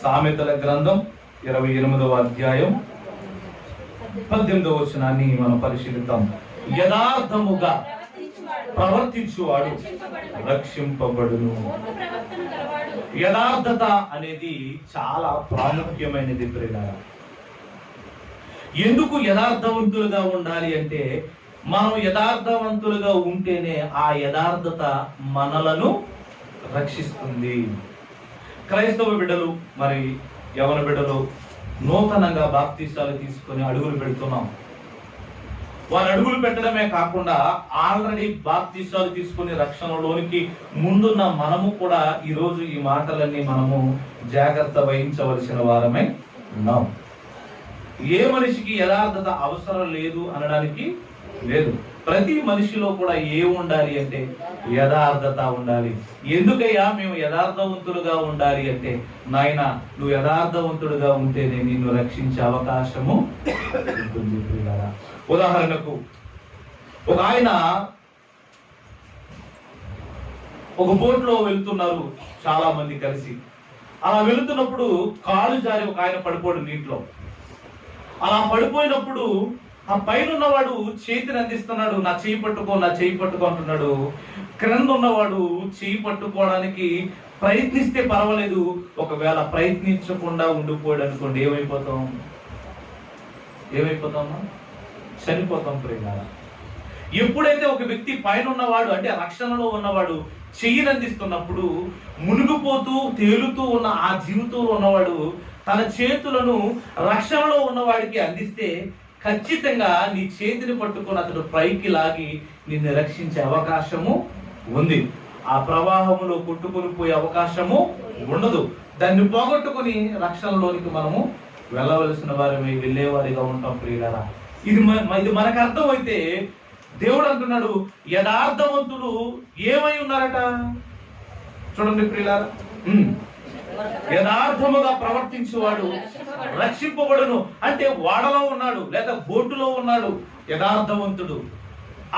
సామెతల గ్రంథం 28వ అధ్యాయం 18వ వచనాన్ని మనం పరిశీలిద్దాం. యథార్థముగా ప్రవర్తించువాడు రక్షింపబడును. యథార్థత అనేది చాలా ప్రాముఖ్యమైనది ప్రియులారా. ఎందుకు యథార్థవంతులుగా ఉండాలి అంటే, మనం యథార్థవంతులుగా ఉంటేనే ఆ యథార్థత మనలను రక్షిస్తుంది. క్రైస్తవ బిడ్డలు, మరి యవన బిడ్డలు నూతనంగా బాప్తీసాలు తీసుకొని అడుగులు పెడుతున్నాం. వారు అడుగులు పెట్టడమే కాకుండా ఆల్రెడీ బాప్తీసాలు తీసుకుని రక్షణలోనికి ముందున్న మనము కూడా ఈరోజు ఈ మాటలన్నీ మనము జాగ్రత్త వహించవలసిన వారమే ఉన్నాం. ఏ మనిషికి యథార్థత అవసరం లేదు అనడానికి లేదు. ప్రతి మనిషిలో కూడా ఉండాలి అంటే యథార్థత ఉండాలి. ఎందుకయ్యా మేము యథార్థవంతులుగా ఉండాలి అంటే, నాయన నువ్వు యథార్థవంతుడుగా ఉంటేనే నిన్ను రక్షించే అవకాశము ఉంటుంది. ఉదాహరణకు ఒక ఆయన ఒక బోట్లో వెళ్తున్నారు చాలా మంది కలిసి. అలా వెళుతున్నప్పుడు కాలు జారి ఒక ఆయన పడిపోడు నీటిలో. అలా పడిపోయినప్పుడు ఆ పైన ఉన్నవాడు చేతిని అందిస్తున్నాడు, నా చేయి పట్టుకో, నా చేయి పట్టుకో అంటున్నాడు. క్రింద ఉన్నవాడు చేయి పట్టుకోవడానికి ప్రయత్నిస్తే పర్వాలేదు, ఒకవేళ ప్రయత్నించకుండా ఉండిపోయాడు అనుకోండి, ఏమైపోతాం? చనిపోతాం ప్రియులారా. ఎప్పుడైతే ఒక వ్యక్తి పైన ఉన్నవాడు అంటే రక్షణలో ఉన్నవాడు చెయ్యిని అందిస్తున్నప్పుడు, మునిగిపోతూ తేలుతూ ఉన్న ఆ జీవితంలో ఉన్నవాడు తన చేతులను రక్షణలో ఉన్నవాడికి అందిస్తే ఖచ్చితంగా నీ చేతిని పట్టుకొని అతడు పైకి లాగి నిన్ను రక్షించే అవకాశము ఉంది. ఆ ప్రవాహంలో కొట్టుకొని పోయే అవకాశము ఉండదు. దాన్ని పోగొట్టుకుని రక్షణలోనికి మనము వెళ్ళవలసిన వారిని వెళ్ళేవారిగా ఉంటాం ప్రియులారా. ఇది మనకు అర్థమైతే దేవుడు అంటున్నాడు, యథార్థవంతులు ఏమై ఉన్నారట చూడండి ప్రియులారా. యథార్థముగా ప్రవర్తించేవాడు రక్షింపబడును. అంటే వాడలో ఉన్నాడు లేదా బోటులో ఉన్నాడు యథార్థవంతుడు.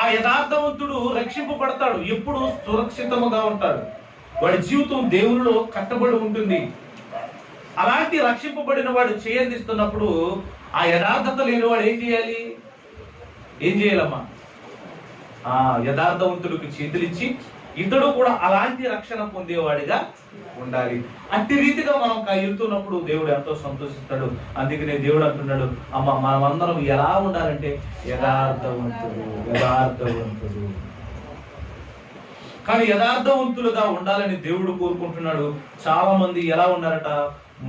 ఆ యథార్థవంతుడు రక్షింపబడతాడు, ఎప్పుడు సురక్షితముగా ఉంటాడు. వాడి జీవితం దేవునిలో కట్టబడి ఉంటుంది. అలాంటి రక్షింపబడిన వాడు చేయందిస్తున్నప్పుడు ఆ యథార్థత లేని వాడు ఏం చేయాలమ్మా? ఆ యథార్థవంతుడికి చేతులిచ్చి ఇతడు కూడా అలాంటి రక్షణ పొందేవాడిగా ఉండాలి. అట్టి రీతిగా మనం వెళ్తున్నప్పుడు దేవుడు ఎంతో సంతోషిస్తాడు. అందుకనే దేవుడు అంటున్నాడు, అమ్మ మనమందరం ఎలా ఉండాలంటే యథార్థవంతుడు. కానీ యథార్థవంతులుగా ఉండాలని దేవుడు కోరుకుంటున్నాడు. చాలా మంది ఎలా ఉన్నారట?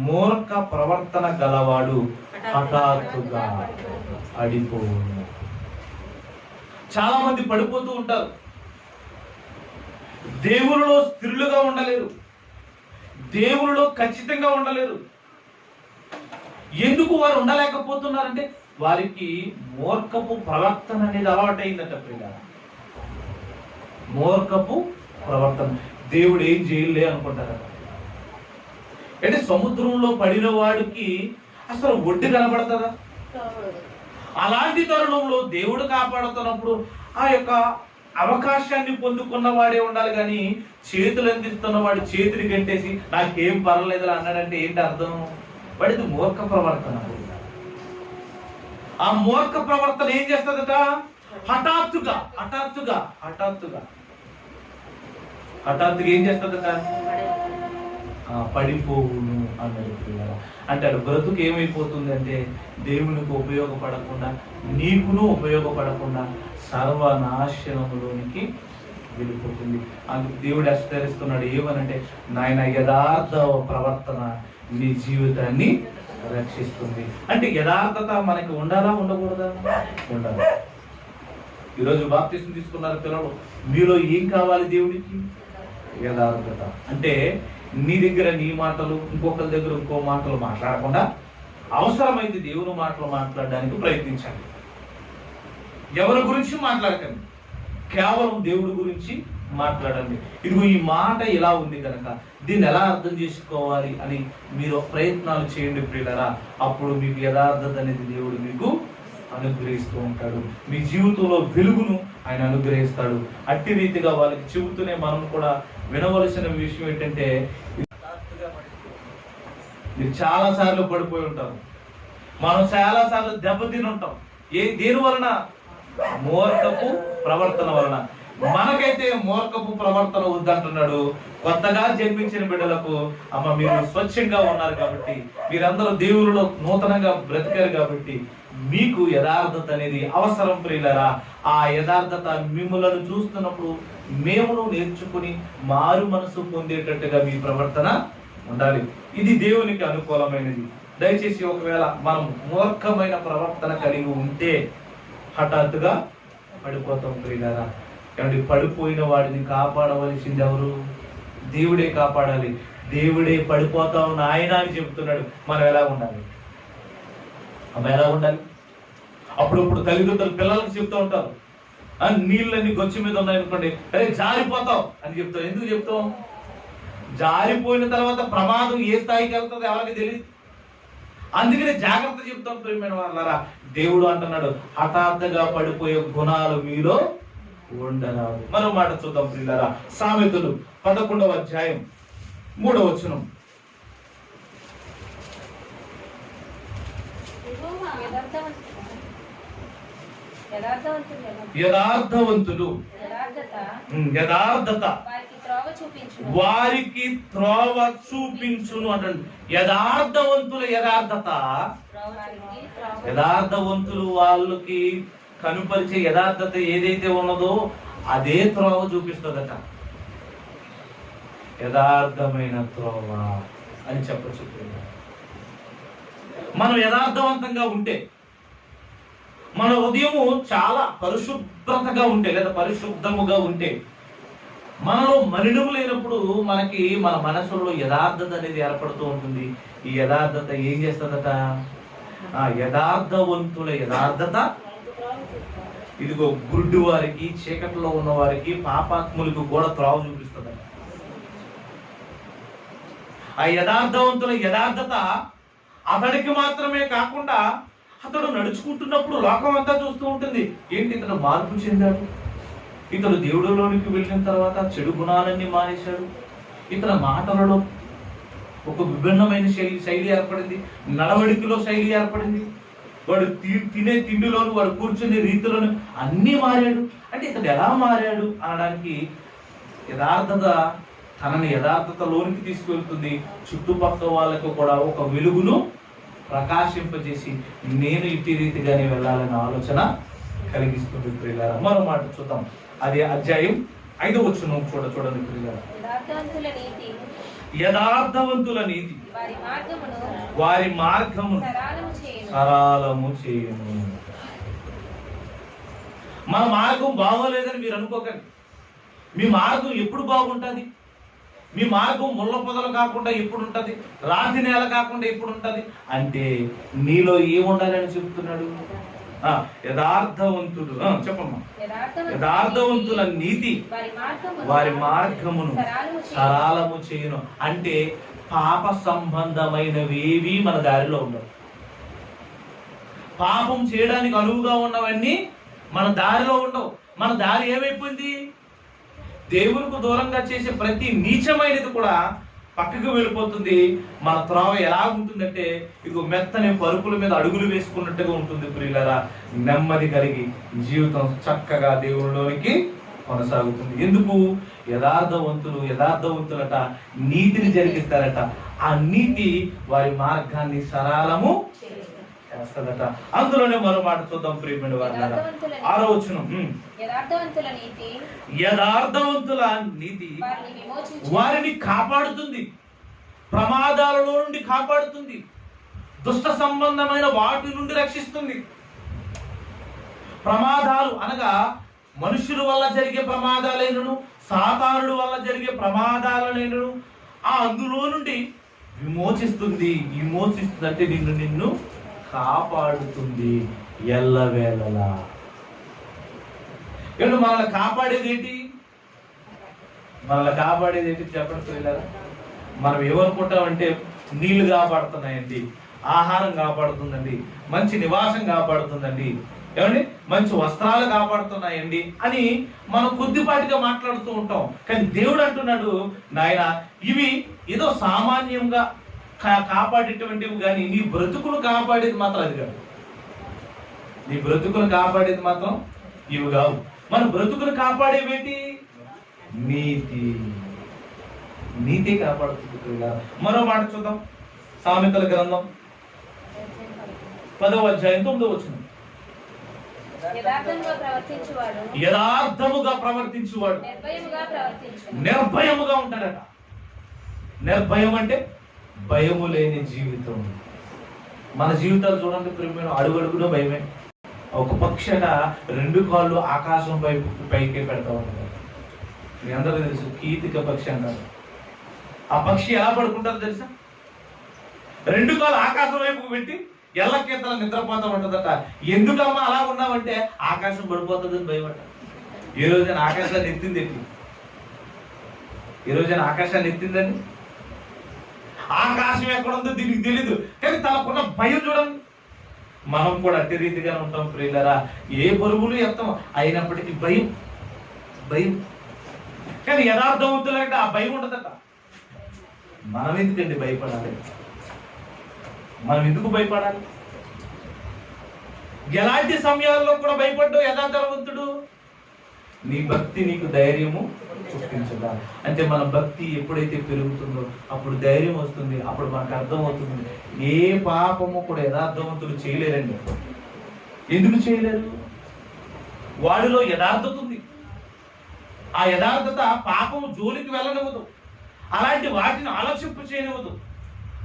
మూర్ఖ ప్రవర్తన గలవాడు హఠాత్తుగా పడిపోవును. చాలా మంది పడిపోతూ ఉంటారు. దేవునిలో స్థిరులుగా ఉండలేరు, దేవునిలో ఖచ్చితంగా ఉండలేరు. ఎందుకు వారు ఉండలేకపోతున్నారంటే వారికి మూర్ఖపు ప్రవర్తన అనేది అలవాటైందట ప్రియులారా. మూర్ఖపు ప్రవర్తన. దేవుడు ఏం చేయలే అనుకుంటారట. అంటే సముద్రంలో పడిన వాడికి అసలు ఒడ్డు కనబడతారా? అలాంటి తరుణంలో దేవుడు కాపాడుతున్నప్పుడు ఆ యొక్క అవకాశాన్ని పొందుకున్న వాడే ఉండాలి. కానీ చేతులు అందిస్తున్న వాడు చేతిని గంటేసి నాకేం పర్వాలేదు అన్నాడంటే ఏంటి అర్థం? వాడిది మూర్ఖ ప్రవర్తన. ఆ మూర్ఖ ప్రవర్తన ఏం చేస్తుందట? హఠాత్తుగా ఏం చేస్తుందట? పడిపోవును అన్నాడు. అంటే అది బ్రతుకు ఏమైపోతుంది అంటే దేవునికి ఉపయోగపడకుండా, నీకును ఉపయోగపడకుండా సర్వనాశనములోనికి వెళ్ళిపోతుంది. అందుకు దేవుడు హెచ్చరిస్తున్నాడు ఏమనంటే, నాయన యథార్థ ప్రవర్తన నీ జీవితాన్ని రక్షిస్తుంది. అంటే యథార్థత మనకి ఉండాలా ఉండకూడదా? ఉండాలి. ఈరోజు బాప్తిస్మం తీసుకున్నారు పిల్లలు, మీలో ఏం కావాలి దేవుడికి? యథార్థత. అంటే నీ దగ్గర నీ మాటలు, ఇంకొకరి దగ్గర ఇంకో మాటలు మాట్లాడకుండా అవసరమైంది దేవుని మాటలు మాట్లాడడానికి ప్రయత్నించండి. ఎవరి గురించి మాట్లాడకండి, కేవలం దేవుడి గురించి మాట్లాడండి. ఇదిగో ఈ మాట ఇలా ఉంది కనుక దీన్ని ఎలా అర్థం చేసుకోవాలి అని మీరు ప్రయత్నాలు చేయండి ప్రియులారా. అప్పుడు మీకు యథార్థత అనేది దేవుడు మీకు అనుగ్రహిస్తూ ఉంటాడు. మీ జీవితంలో వెలుగును ఆయన అనుగ్రహిస్తాడు. అట్టి రీతిగా వాళ్ళకి చెబుతూనే మనం కూడా వినవలసిన విషయం ఏంటంటే, మీరు చాలా సార్లు పడిపోయి ఉంటారు. మనం చాలా సార్లు దెబ్బతిని ఉంటాం. దేని వలన? మూర్ఖపు ప్రవర్తన వలన. మనకైతే మూర్ఖపు ప్రవర్తన వద్దంటున్నాడు. కొత్తగా జన్మించిన బిడ్డలకు అమ్మ మీరు స్వచ్ఛంగా ఉన్నారు కాబట్టి, మీరందరూ దేవునిలో నూతనంగా బ్రతికారు కాబట్టి మీకు యథార్థత అనేది అవసరం ప్రియులారా. ఆ యథార్థత మిమ్మలను చూస్తున్నప్పుడు మేమును నేర్చుకుని మారు మనసు పొందేటట్టుగా మీ ప్రవర్తన ఉండాలి. ఇది దేవునికి అనుకూలమైనది. దయచేసి ఒకవేళ మనం మూర్ఖమైన ప్రవర్తన కలిగి ఉంటే హఠాత్తుగా పడిపోతాం ప్రియులారా. కాబట్టి పడిపోయిన వాడిని కాపాడవలసింది ఎవరు? దేవుడే కాపాడాలి. దేవుడే పడిపోతాం నాయన అని చెప్తున్నాడు. మనం ఎలా ఉండాలి? ఎలా ఉండాలి? అప్పుడప్పుడు తల్లిదండ్రులు పిల్లలకు చెప్తూ ఉంటారు, నీళ్ళన్నీ గొచ్చి మీద ఉన్నాయనుకోండి, అరే జారిపోతావు అని చెప్తావు. ఎందుకు చెప్తావు? జారిపోయిన తర్వాత ప్రమాదం ఏ స్థాయికి వెళ్తుందో ఎవరికి తెలియదు. అందుకనే జాగ్రత్త చెప్తాం ప్రియమైన వాళ్ళారా. దేవుడు అంటున్నాడు, హఠాత్తుగా పడిపోయే గుణాలు మీలో ఉండరాదు. మరో మాట చూద్దాం ప్రియులారా. సామెతలు 11వ అధ్యాయం 3వ వచనం. యథార్థవంతులు యథార్థత వారికి త్రోవ చూపించును అంటాడు. యథార్థవంతుల యథార్థత, యథార్థవంతులు వాళ్ళకి కనుపరిచే యథార్థత ఏదైతే ఉన్నదో అదే త్రోవ చూపిస్తుందట. యథార్థమైన త్రోవ అని చెప్పచ్చు. మనం యథార్థవంతంగా ఉంటే, మన హృదయము చాలా పరిశుభ్రతగా ఉంటే లేదా పరిశుద్ధముగా ఉంటే, మనలో మలినము లేనప్పుడు మనకి మన మనసులో యథార్థత అనేది ఏర్పడుతూ ఉంటుంది. ఈ యథార్థత ఏం చేస్తుందట? యథార్థవంతుల యథార్థత ఇదిగో గుడ్డి వారికి, చీకట్లో ఉన్న వారికి, పాపాత్ములకు కూడా త్రోవ చూపిస్తుంది. ఆ యథార్థవంతుల యథార్థత అతడికి మాత్రమే కాకుండా అతడు నడుచుకుంటున్నప్పుడు లోకం అంతా చూస్తూ ఉంటుంది. ఏంటి, ఇతడు మార్పు చెందాడు, ఇతడు దేవుడిలోనికి వెళ్ళిన తర్వాత చెడు గుణాలన్నీ మానేశాడు, ఇతని మాటలలో ఒక విభిన్నమైన శైలి ఏర్పడింది, నడవడికలో శైలి ఏర్పడింది, వాడు తినే తిండిలోను, వాడు కూర్చునే రీతిలోను అన్నీ మారాడు. అంటే ఇతడు ఎలా మారాడు అనడానికి యథార్థత తనని యథార్థతలోనికి తీసుకెళ్తుంది. చుట్టుపక్కల వాళ్ళకు కూడా ఒక వెలుగును ప్రకాశింపజేసి నేను ఇట్టి రీతిగానే వెళ్ళాలనే ఆలోచన కలిగిస్తుంది ప్రియులారా. మరో మాట చూద్దాం. అది అధ్యాయం 5వ వచనం చూడండి ప్రియులారా. యథార్థవంతుల నీతి వారి మార్గమును సరళము చేయును. మన మార్గం బాగోలేదని మీరు అనుకోకండి. మీ మార్గం ఎప్పుడు బాగుంటుంది? మీ మార్గం ముళ్ళ పొదలు కాకుండా ఎప్పుడు ఉంటుంది? రాతి నేల కాకుండా ఎప్పుడు ఉంటుంది? అంటే నీలో ఏముండాలని చెప్తున్నాడు? యథార్థవంతుడు. చెప్పమ్మా. యథార్థవంతుల నీతి వారి మార్గమును సరళము చేయును. అంటే పాప సంబంధమైనవేవి మన దారిలో ఉండవు. పాపం చేయడానికి అనువుగా ఉన్నవన్నీ మన దారిలో ఉండవు. మన దారి ఏమైపోయింది? దేవునికి దూరంగా చేసే ప్రతి నీచమైనది కూడా పక్కకు వెళ్ళిపోతుంది. మన త్రోవ ఎలా ఉంటుందంటే ఇగో మెత్తని పరుపుల మీద అడుగులు వేసుకున్నట్టుగా ఉంటుంది ప్రియులారా. నెమ్మది కలిగి జీవితం చక్కగా దేవునిలోనికి కొనసాగుతుంది. ఎందుకు? యథార్థవంతులట నీతిని జరిగిస్తారట. ఆ నీతి వారి మార్గాన్ని సరళము చేస్తదట. అందులోనే మరో మాట చూద్దాం ప్రియమైన వారులారా. 6వ వచనం. యథార్థవంతుల నీతి వారిని కాపాడుతుంది, ప్రమాదాలలో నుండి కాపాడుతుంది, దుష్ట సంబంధమైన వాటి నుండి రక్షిస్తుంది. ప్రమాదాలు అనగా మనుషుల వల్ల జరిగే ప్రమాదాలైనను, సాతానుల వల్ల జరిగే ప్రమాదాలైనను అందులో నుండి విమోచిస్తుంది. అంటే నిన్ను కాపాడుతుంది ఎల్లవేళలా. మనల్ని కాపాడేది ఏంటి? చెప్పండి పిల్లరా. మనం ఏమనుకుంటామంటే నీళ్లు కాపాడుతున్నాయండి, ఆహారం కాపాడుతుందండి, మంచి నివాసం కాపాడుతుందండి, ఏమండి మంచి వస్త్రాలు కాపాడుతున్నాయండి అని మనం కొద్దిపాటిగా మాట్లాడుతూ ఉంటాం. కానీ దేవుడు అంటున్నాడు, నాయన ఇవి ఏదో సామాన్యంగా కాపాడేటువంటివి కానీ నీ బ్రతుకును కాపాడేది మాత్రం అది కాదు. నీ బ్రతుకును కాపాడేది మాత్రం ఇవి కావు. మన బ్రతుకును కాపాడేవేంటి? నీతి కాపాడుతుంది. మరో మాట చూద్దాం, సామెతల గ్రంథం 10వ అధ్యాయం 9వ వచనం. యథార్థముగా ప్రవర్తించువాడు నిర్భయముగా ఉంటాడట. నిర్భయం అంటే భయము లేని జీవితం. మన జీవితాలు చూడండి ప్రియమైన, అడుగడుగులో భయమే. ఒక పక్షిట 2 కాళ్ళు ఆకాశం పైకి పెడతా ఉంటారు. మీ అందరికీ తెలుసు, కీతిక పక్షి అంటారు. ఆ పక్షి ఎలా పడుకుంటారో తెలుసా? 2 కాళ్ళు ఆకాశం వైపుకు పెట్టి ఎల్లకేతల నిద్రపోతా ఉంటుందట. ఎందుకమ్మా అలా ఉన్నామంటే ఆకాశం పడిపోతుందని భయపడ్డ. ఏ రోజైనా ఆకాశాన్ని ఎత్తిందండి? ఏ రోజైనా ఆకాశాన్ని ఎత్తిందని? ఆకాశం ఎక్కడ ఉందో దీనికి తెలీదు, కానీ తనకున్న భయం చూడండి. మనం కూడా అట్టి రీతిగా ఉంటాం ప్రియులారా. ఏ బరువులు ఎత్తాం, అయినప్పటికీ భయం. కానీ యథార్థవంతులంటే ఆ భయం ఉండదట. మనం ఎందుకండి భయపడాలి? మనం ఎందుకు భయపడాలి? ఎలాంటి సమయాల్లో కూడా భయపడ్డావు యథార్థవంతుడు? నీ భక్తి నీకు ధైర్యము చూపించదా? అంటే మన భక్తి ఎప్పుడైతే పెరుగుతుందో అప్పుడు ధైర్యం వస్తుంది. అప్పుడు మనకు అర్థమవుతుంది ఏ పాపము కూడా యథార్థవంతులు చేయలేరండి. ఎందుకు చేయలేరు? వాడిలో యథార్థత ఉంది. ఆ యథార్థత పాపము జోలికి వెళ్ళనివ్వదు. అలాంటి వాటిని ఆలోచింపు చేయనివ్వదు.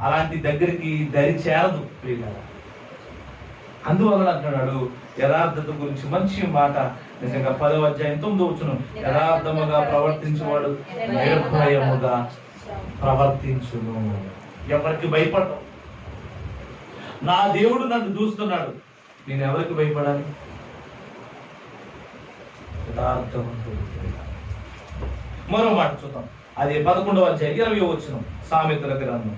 అలాంటి దగ్గరికి దరి చేరదు ప్రియులారా. అందువలన అంటున్నాడు యథార్థత గురించి మంచి మాట. నిజంగా 10వ అధ్యాయం 9వ వచనం, యథార్థముగా ప్రవర్తించేవాడు నిర్భయముగా ప్రవర్తించును. ఎవరికి భయపడవు. నా దేవుడు నన్ను చూస్తున్నాడు, నేను ఎవరికి భయపడాలి? యథార్థవంతుడు. మరో మాట చూద్దాం, అది 11వ అధ్యాయం 20వ వచనం, సామెతల గ్రంథం.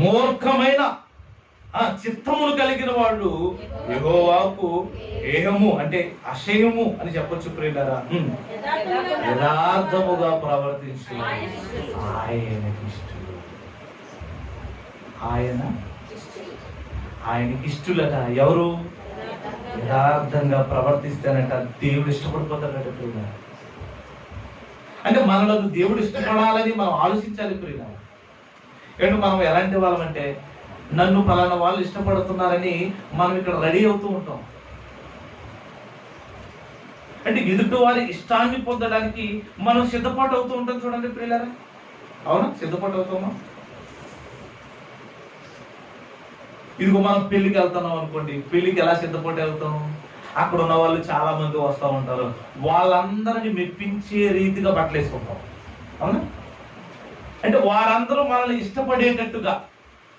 మూర్ఖమైన చిత్తములు కలిగిన వాళ్ళు యెహోవాకు ఏహము అంటే అశయము అని చెప్పొచ్చు ప్రియులారా. యథార్థముగా ప్రవర్తించు ఆయనకి ఇష్టలట. ఎవరు యథార్థంగా ప్రవర్తిస్తానంట దేవుడు ఇష్టపడిపోతాడట ప్రియులారా. అంటే మనలో దేవుడు ఇష్టపడాలని మనం ఆలోచించాలి ప్రియులారా. ఏంటంటే మనం ఎలాంటి వాళ్ళం అంటే, నన్ను ఫలానా వాళ్ళు ఇష్టపడుతున్నారని మనం ఇక్కడ రెడీ అవుతూ ఉంటాం. అంటే ఎదుటి వారి ఇష్టాన్ని పొందడానికి మనం సిద్ధపాటు అవుతూ ఉంటాం. చూడండి ప్రియులారా, అవునా? సిద్ధపాటు అవుతామా? ఇదిగో మనం పెళ్లికి వెళ్తున్నాం అనుకోండి, పెళ్లికి ఎలా సిద్ధపాటు వెళ్తాం? అక్కడ ఉన్న వాళ్ళు చాలా మంది వస్తూ ఉంటారు, వాళ్ళందరినీ మెప్పించే రీతిగా బట్టలు వేసుకుంటాం, అవునా? అంటే వారందరూ మనల్ని ఇష్టపడేటట్టుగా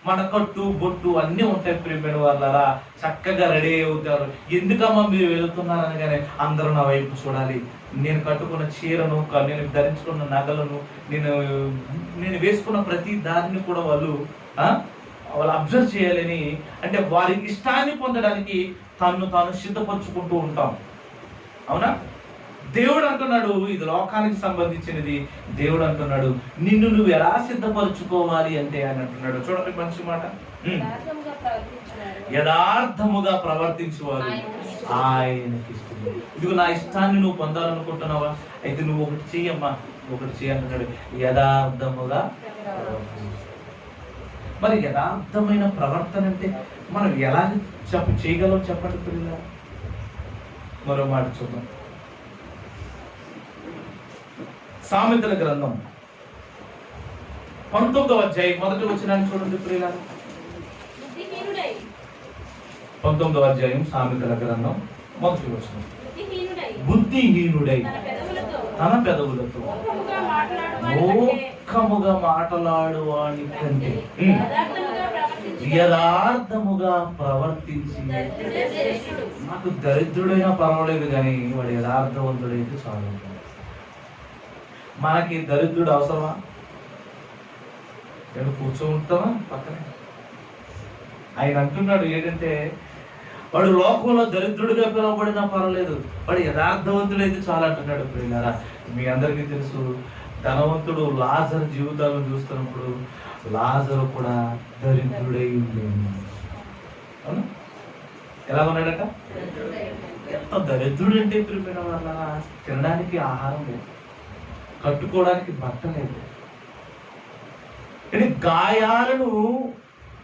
మన కట్టు బొట్టు అన్నీ ఉంటాయి ప్రియమైన వాళ్ళరా. చక్కగా రెడీ అవుతారు. ఎందుకమ్మా మీరు వెళ్తున్నారు అనగానే అందరూ నా వైపు చూడాలి, నేను కట్టుకున్న చీరను, నేను ధరించుకున్న నగలను, నేను వేసుకున్న ప్రతి దారిని కూడా వాళ్ళు అబ్జర్వ్ చేయాలని, అంటే వారి ఇష్టాన్ని పొందడానికి తాను సిద్ధపరచుకుంటూ ఉంటాం, అవునా? దేవుడు అంటున్నాడు, ఇది లోకానికి సంబంధించినది. దేవుడు అంటున్నాడు నిన్ను నువ్వు ఎలా సిద్ధపరచుకోవాలి అంటే అని అంటున్నాడు. చూడండి మంచి మాట, యథార్థముగా ప్రవర్తించేవారు ఆయనకి ఇష్టం. ఇదిగో నా ఇష్టాన్ని నువ్వు పొందాలనుకుంటున్నావా? అయితే నువ్వు ఒకటి చెయ్యమ్మా, ఒకటి చేయంటున్నాడు, యథార్థముగా. మరి యథార్థమైన ప్రవర్తన అంటే మనం ఎలా చేయగలం చెప్పండి పిల్లలు. మరో మాట చూద్దాం, సామెతల గ్రంథం 19వ అధ్యాయం 1వ వచనాన్ని చూడండి ప్రియులారా. 19వ అధ్యాయం సామెతల గ్రంథం 1వ వచనం. బుద్ధిహీనుడై తన పెదవులతో మూర్ఖముగా మాట్లాడు వాడి కంటే యథార్థముగా ప్రవర్తించి, నాకు దరిద్రుడైనా పర్వాలేదు కానీ వాడు యథార్థవంతుడైతే చాలు. మనకి దరిద్రుడు అవసరమా? నేను కూర్చోంటామా పక్కనే? ఆయన అంటున్నాడు ఏంటంటే, వాడు లోకంలో దరిద్రుడిగా పిలువబడినా పర్వాలేదు, వాడు యథార్థవంతుడైతే చాలు అంటున్నాడు ప్రియులారా. మీ అందరికీ తెలుసు, ధనవంతుడు లాజరు జీవితాలను చూస్తున్నప్పుడు లాజరు కూడా దరిద్రుడై ఉండేది. అవునా? ఎలా ఉన్నాడట? ఎంత దరిద్రుడు అంటే ప్రిపేర్ వల్ల తినడానికి ఆహారం లేదు, కట్టుకోవడానికి బట్ట లేదు. అంటే గాయాలను,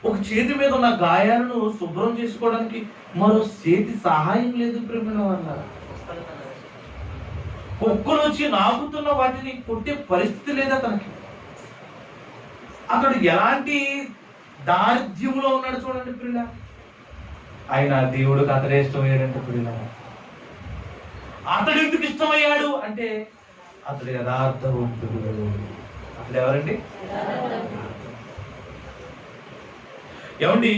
ఒక చేతి మీద ఉన్న గాయాలను శుభ్రం చేసుకోవడానికి మరో చేతి సహాయం లేదు ప్రిపేర్ వల్ల. కుక్కలు వచ్చి నాకుతున్న వాటిని కొట్టే పరిస్థితి లేదా తనకి. అతడు ఎలాంటి దారిద్ర్యంలో ఉన్నాడు చూడండి ప్రియుల. ఆయన దేవుడికి అతడే ఇష్టమయ్యాడంటే ప్రియుల. అతడు ఎందుకు ఇష్టమయ్యాడు అంటే అతడు యథార్థవంతుడు. అతడు ఎవరండి? ఏమండి,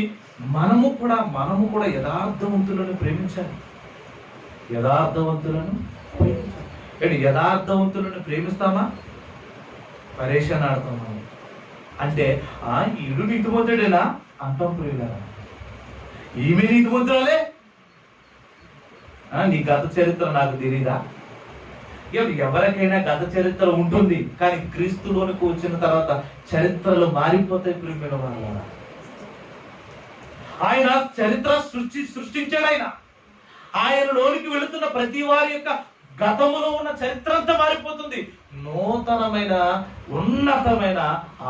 మనము కూడా యథార్థవంతులను ప్రేమించాలి. యథార్థవంతులను ప్రేమించాలి. యథార్థవంతులను ప్రేమిస్తామా? పరేషాన్ ఆడతామా? అంటే ఈడు నీతిమంతుడేనా అంటాం ప్రియుల. ఈమె నీతిమంతురాలే, నీ గత చరిత్ర నాకు తెలీదా? ఎవరికైనా గత చరిత్ర ఉంటుంది, కానీ క్రీస్తులోనికి వచ్చిన తర్వాత చరిత్రలు మారిపోతాయి ప్రియుల వాళ్ళ. ఆయన చరిత్ర సృష్టించాడు. ఆయనలోనికి వెళుతున్న ప్రతి వారి యొక్క గతములో ఉన్న చరిత్ర అంతా మారిపోతుంది. నూతనమైన ఉన్నతమైన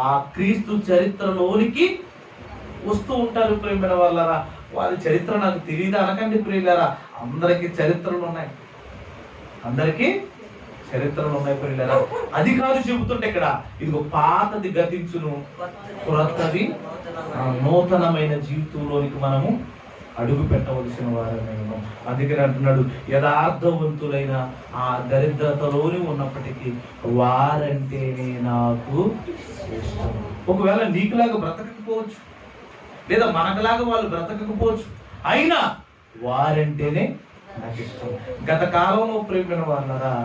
ఆ క్రీస్తు చరిత్రలోనికి వస్తూ ఉంటారు ప్రేమైన వాళ్ళరా. వారి చరిత్ర నాకు తెలియదు అనకండి ప్రియులారా. అందరికీ చరిత్రలు ఉన్నాయి, అందరికీ చరిత్రలు ఉన్నాయి ప్రియులారా. అది కాదు చెబుతుంటే ఇక్కడ, ఇదిగో పాతది గతించును, క్రొత్తది నూతనమైన జీవితంలోనికి మనము అడుగు పెట్టవలసిన వారమే. అందుకని అంటున్నాడు, యథార్థవంతులైన ఆ దరిద్రతలోని ఉన్నప్పటికీ వారంటేనే నాకు ఇష్టం. ఒకవేళ నీకులాగా బ్రతకకపోవచ్చు, లేదా మనకులాగా వాళ్ళు బ్రతకకపోవచ్చు, అయినా వారంటేనే నాకు ఇష్టం. గత కాలంలో ప్రేమిన వాళ్ళరా,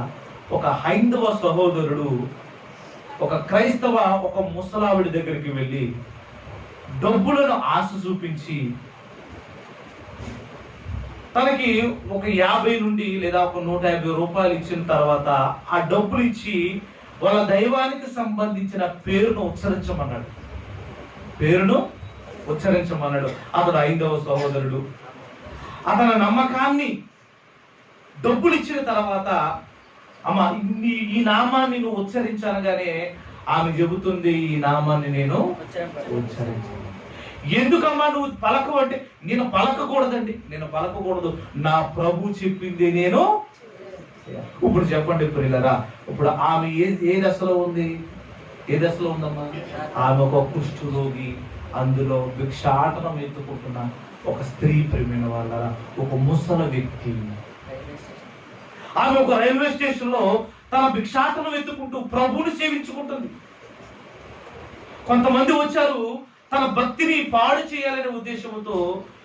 ఒక హైందవ సహోదరుడు ఒక క్రైస్తవ ఒక ముసలావిడి దగ్గరికి వెళ్ళి డబ్బులను ఆశ చూపించి తనకి ఒక 50 నుండి లేదా ఒక 150 రూపాయలు ఇచ్చిన తర్వాత ఆ డబ్బులు ఇచ్చి వాళ్ళ దైవానికి సంబంధించిన పేరును ఉచ్చరించమన్నాడు. అతడు ఐదవ సహోదరుడు. అతని నమ్మకాన్ని డబ్బులు ఇచ్చిన తర్వాత, అమ్మ ఈ నామాన్ని నువ్వు ఉచ్చరించనగానే ఆమె చెబుతుంది, ఈ నామాన్ని నేను ఉచ్చరించాను. ఎందుకమ్మా నువ్వు పలకవు అంటే, నేను పలకకూడదండి, నేను పలకకూడదు, నా ప్రభు చెప్పింది నేను. ఇప్పుడు చెప్పండి ప్రియులరా, ఇప్పుడు ఆమె ఏ దశలో ఉంది? ఏ దశలో ఉందమ్మా? ఆమె ఒక కుష్ఠరోగి, అందులో భిక్షాటనం ఎత్తుకుంటున్న ఒక స్త్రీ ప్రేమైన వాళ్ళరా, ఒక ముసల వ్యక్తి. ఆమె ఒక రైల్వే స్టేషన్ లో తన భిక్షాటనం ఎత్తుకుంటూ ప్రభువుని సేవించుకుంటుంది. కొంతమంది వచ్చారు తన భక్తిని పాడు చేయాలనే ఉద్దేశంతో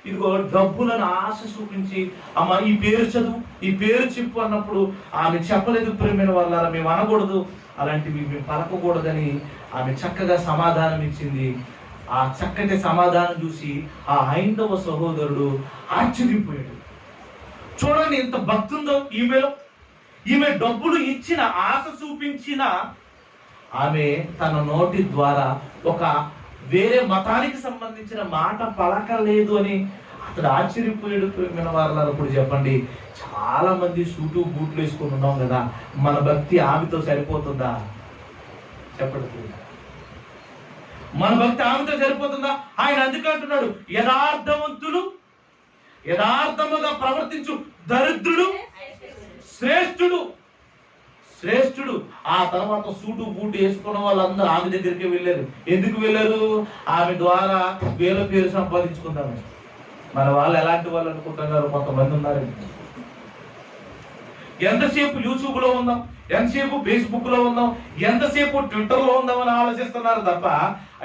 ఇదిగో డబ్బులను ఆశ చూపించి, అమ్మ ఈ పేరు చదువు, ఈ పేరు చెప్పు అన్నప్పుడు ఆమె చెప్పలేదు ప్రేమైన వాళ్ళ, మేము అనకూడదు, అలాంటివి మేము పలకకూడదని ఆమె చక్కగా సమాధానం ఇచ్చింది. ఆ చక్కటి సమాధానం చూసి ఆ హైందవ సహోదరుడు ఆశ్చర్యపోయాడు. చూడండి ఎంత భక్తి ఉందో ఈమెలో. ఈమె డబ్బులు ఇచ్చిన, ఆశ చూపించిన ఆమె తన నోటి ద్వారా ఒక వేరే మతానికి సంబంధించిన మాట పలకలేదు అని అతడు ఆశ్చర్యపోయాడు. ప్రేమైన వాళ్ళ, ఇప్పుడు చెప్పండి, చాలా మంది సూటు బూట్లు వేసుకొని ఉన్నాం కదా, మన భక్తి ఆమెతో సరిపోతుందా? చెప్పండి, మన భక్తి ఆమెతో సరిపోతుందా? ఆయన అందుకే అంటున్నాడు, యథార్థవంతులు, యథార్థముగా ప్రవర్తించు దరిద్రుడు శ్రేష్ఠుడు. ఆ తర్వాత సూటు బూటు వేసుకున్న వాళ్ళందరూ ఆమె దగ్గరికి వెళ్ళారు. ఎందుకు వెళ్ళారు? ఆమె ద్వారా వేల పేరు సంపాదించుకుందామని. మన వాళ్ళు ఎలాంటి వాళ్ళు అనుకుంటున్నారు? కొంతమంది ఉన్నారు, ఎంతసేపు యూట్యూబ్ లో ఉందాం, ఎంతసేపు ఫేస్బుక్ లో ఉందాం, ఎంతసేపు ట్విట్టర్ లో ఉందామని ఆలోచిస్తున్నారు తప్ప,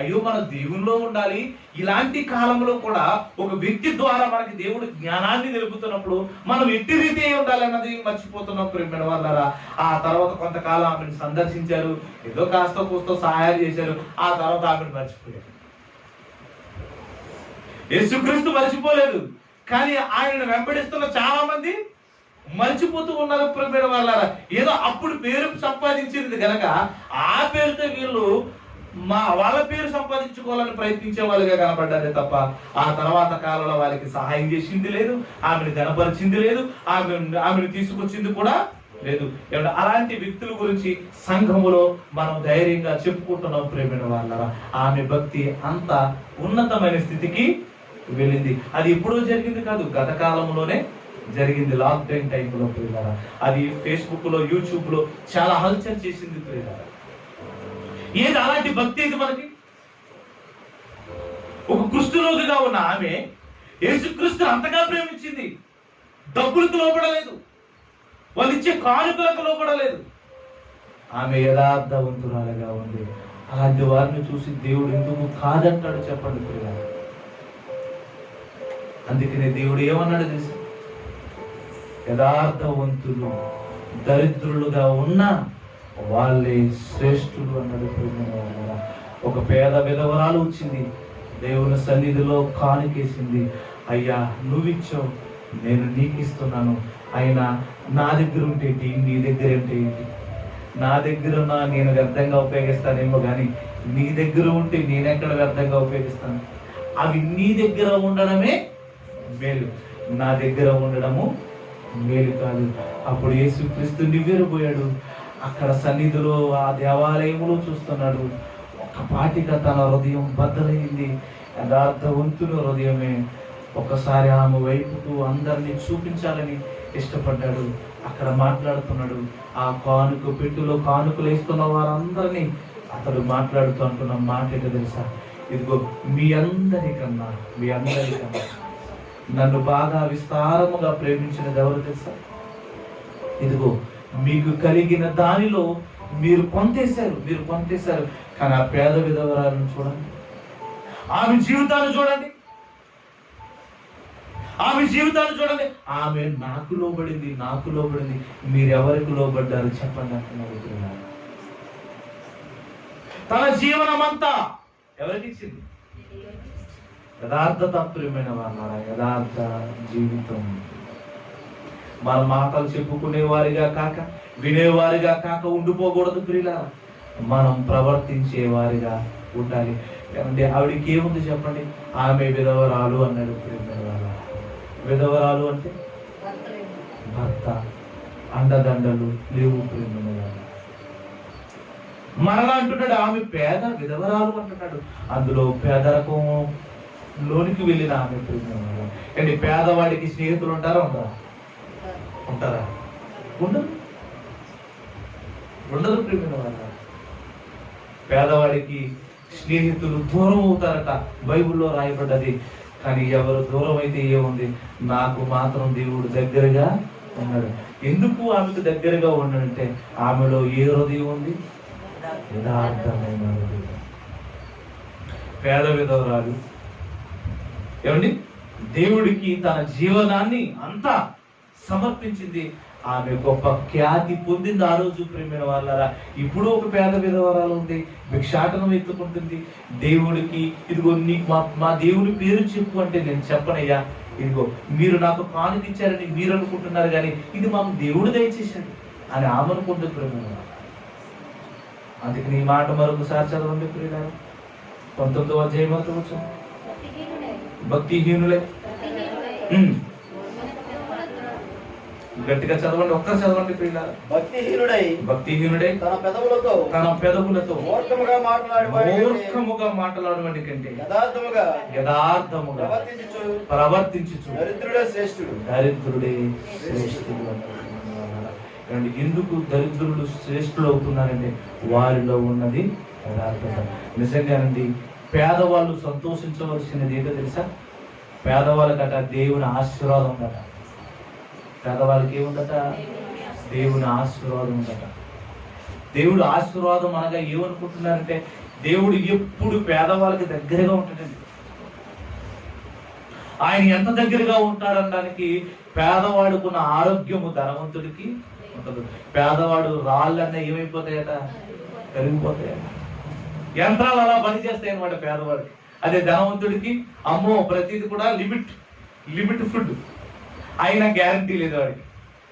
అయ్యో మన దేవుల్లో ఉండాలి. ఇలాంటి కాలంలో కూడా ఒక వ్యక్తి ద్వారా మనకి దేవుడు జ్ఞానాన్ని తెలుపుతున్నప్పుడు మనం ఎట్టి రీతి ఉండాలి అన్నది మర్చిపోతున్నాం ప్రేమైన వాళ్ళారా. ఆ తర్వాత కొంతకాలం ఆమెను సందర్శించారు, ఏదో కాస్త కూస్తో సహాయాలు చేశారు, ఆ తర్వాత ఆమెను మర్చిపోయారు. యేసుక్రీస్తు మర్చిపోలేదు, కానీ ఆయనను వెంబడిస్తున్న చాలా మంది మర్చిపోతూ ఉన్నారు ప్రియమైన వాళ్ళారా. ఏదో అప్పుడు పేరు సంపాదించింది గనక ఆ పేరుతో వీళ్ళు వాళ్ళ పేరు సంపాదించుకోవాలని ప్రయత్నించే వాళ్ళుగా కనబడ్డారే తప్ప ఆ తర్వాత కాలంలో వారికి సహాయం చేసింది లేదు, ఆమెను గనపరిచింది లేదు, ఆమెను తీసుకొచ్చింది కూడా లేదు. అలాంటి వ్యక్తుల గురించి సంఘములో మనం ధైర్యంగా చెప్పుకుంటున్నాం ప్రేమైన వాళ్ళరా. ఆమె భక్తి అంత ఉన్నతమైన స్థితికి వెళ్ళింది. అది ఎప్పుడో జరిగింది కాదు, గత కాలంలోనే జరిగింది. లాక్డౌన్ టైంలో ప్రియులారా అది ఫేస్బుక్ లో, యూట్యూబ్ లో చాలా హల్చల్ చేసింది ప్రియులారా. ఏది అలాంటి భక్తి ఇది మనకి? ఒక కుష్ఠరోగిగా ఉన్న ఆమె యేసుక్రీస్తుని అంతగా ప్రేమించింది. డబ్బులకు లోపడలేదు, వాళ్ళు ఇచ్చే కానుకలకు లోపడలేదు. ఆమె యథార్థవంతురాలుగా ఉంది. అలాంటి వారిని చూసి దేవుడు ఎందుకు కాదంటాడు చెప్పండి ప్రియులారా. అందుకనే దేవుడు ఏమన్నాడు తెలుసు? యథార్థవంతులు దరిద్రులుగా ఉన్న వాళ్ళే శ్రేష్ఠులు అన్నాడు. ఒక పేద విధవరాలు వచ్చింది, దేవుని సన్నిధిలో కానుకేసింది. అయ్యా నువ్విచ్చావు, నేను నీకు ఇస్తున్నాను. అయినా నా దగ్గర ఉంటే ఏంటి, నీ దగ్గర ఉంటే ఏంటి? నా దగ్గర ఉన్నా నేను వ్యర్థంగా ఉపయోగిస్తానేమో కానీ నీ దగ్గర ఉంటే నేనెక్కడ వ్యర్థంగా ఉపయోగిస్తాను? అవి నీ దగ్గర ఉండడమే మేలు, నా దగ్గర ఉండడము మేలు కాదు. అప్పుడు యేసుక్రీస్తు నివ్వెరపోయాడు. అక్కడ సన్నిధిలో ఆ దేవాలయంలో చూస్తున్నాడు. ఒక్కపాటిగా తన హృదయం బద్దలైంది. యథార్థవంతుల హృదయమే. ఒకసారి ఆమె వైపుకు అందరినీ చూపించాలని ఇష్టపడ్డాడు. అక్కడ మాట్లాడుతున్నాడు. ఆ కానుక పెట్టులో కానుకలు వేస్తున్న వారందరినీ అతడు మాట్లాడుతూ అంటున్న మాట ఏంటో తెలుసా? ఇదిగో మీ అందరికన్నా నన్ను బాగా విస్తారముగా ప్రేమించినది ఎవరు తెలుసా? ఇదిగో మీకు కలిగిన దానిలో మీరు కొంతేశారు. కానీ ఆ పేద విధవరాలను చూడండి, ఆమె జీవితాన్ని చూడండి, ఆమె నాకు లోబడింది. మీరెవరికి లోబడ్డారు చెప్పండి అంటున్నారు. తన జీవనం అంతా ఎవరికి ఇచ్చింది? యథార్థత ప్రియమైన వాళ్ళ యథార్థ జీవితం. మన మాటలు చెప్పుకునే వారిగా కాక, వినేవారిగా కాక ఉండిపోకూడదు ప్రియులా. మనం ప్రవర్తించే వారిగా ఉండాలి. అంటే ఆవిడికి ఏముంది చెప్పండి? ఆమె విధవరాలు అన్నాడు ప్రియమైన వాళ్ళ. విధవరాలు అంటే భర్త, అండదండలు లేవు ప్రియమైన వాళ్ళ. మరలా అంటున్నాడు ఆమె పేద విధవరాలు అంటున్నాడు. అందులో పేదరకం లోనికి వెళ్ళిన ఆమె ప్రియమైన వాళ్ళ. అంటే పేదవాడికి స్నేహితులు ఉంటారా? ఉంటారా? ఉండదు ప్రియమైన వాళ్ళ. పేదవాడికి స్నేహితులు దూరం అవుతారట, బైబిల్లో రాయబడ్డది. కానీ ఎవరు దూరం అయితే ఏముంది? నాకు మాత్రం దేవుడు దగ్గరగా ఉన్నాడు. ఎందుకు ఆమెకు దగ్గరగా ఉన్నాడంటే ఆమెలో ఏ హృదయం ఉంది? యథార్థమైన హృదయం. పేద విధవరాలు ఏమండి దేవుడికి తన జీవనాన్ని అంతా సమర్పించింది. ఆమె గొప్ప ఖ్యాతి పొందింది ఆ రోజు ప్రేమైన వాళ్ళరా. ఇప్పుడు ఒక పేద విధవరాలు ఉంది, భిక్షాటనం ఎత్తుకుంటుంది. దేవుడికి ఇదిగో మా దేవుడి పేరు చెప్పు అంటే నేను చెప్పనయ్యా, ఇదిగో మీరు నాకు కానుకిచ్చారని మీరు అనుకుంటున్నారు కానీ ఇది మాకు దేవుడు దయచేశాడు అని ఆమె అనుకుంటుంది ప్రేమ. అందుకని ఈ మాట మరొకసారి చదవండి ప్రియులారా. 19వ అధ్యాయం భక్తిహీనులే. గట్టిగా చదవండి, ఒక్కరు చదవండి ప్రియులారా. భక్తిహీనుడై తన పెదవులతో మూర్ఖముగా మాట్లాడేవాడి కంటే యథార్థముగా ప్రవర్తించుచు దరిద్రుడే శ్రేష్ఠుడు. ఎందుకు దరిద్రులు శ్రేష్ఠులు అవుతున్నారంటే వారిలో ఉన్నది యథార్థత. నిజంగానండి పేదవాళ్ళు సంతోషించవలసినది ఏంటో తెలుసా? పేదవాళ్ళకట దేవుని ఆశీర్వాదం ఉందట. పేదవాళ్ళకి ఏముందట? దేవుని ఆశీర్వాదం ఉందట. దేవుడు ఆశీర్వాదం అనగా ఏమనుకుంటున్నారంటే దేవుడు ఎప్పుడు పేదవాళ్ళకి దగ్గరగా ఉంటాడండి. ఆయన ఎంత దగ్గరగా ఉంటాడనడానికి పేదవాడుకున్న ఆరోగ్యము ధనవంతుడికి ఉంటుంది. పేదవాడు రాళ్ళన్నా ఏమైపోతాయట? కరిగిపోతాయట. యంత్రాలు అలా పనిచేస్తాయి అన్నమాట పేదవాడికి. అదే ధనవంతుడికి అమ్మో ప్రతిది కూడా లిమిట్ ఫుడ్ అయినా గ్యారంటీ లేదు వాడికి.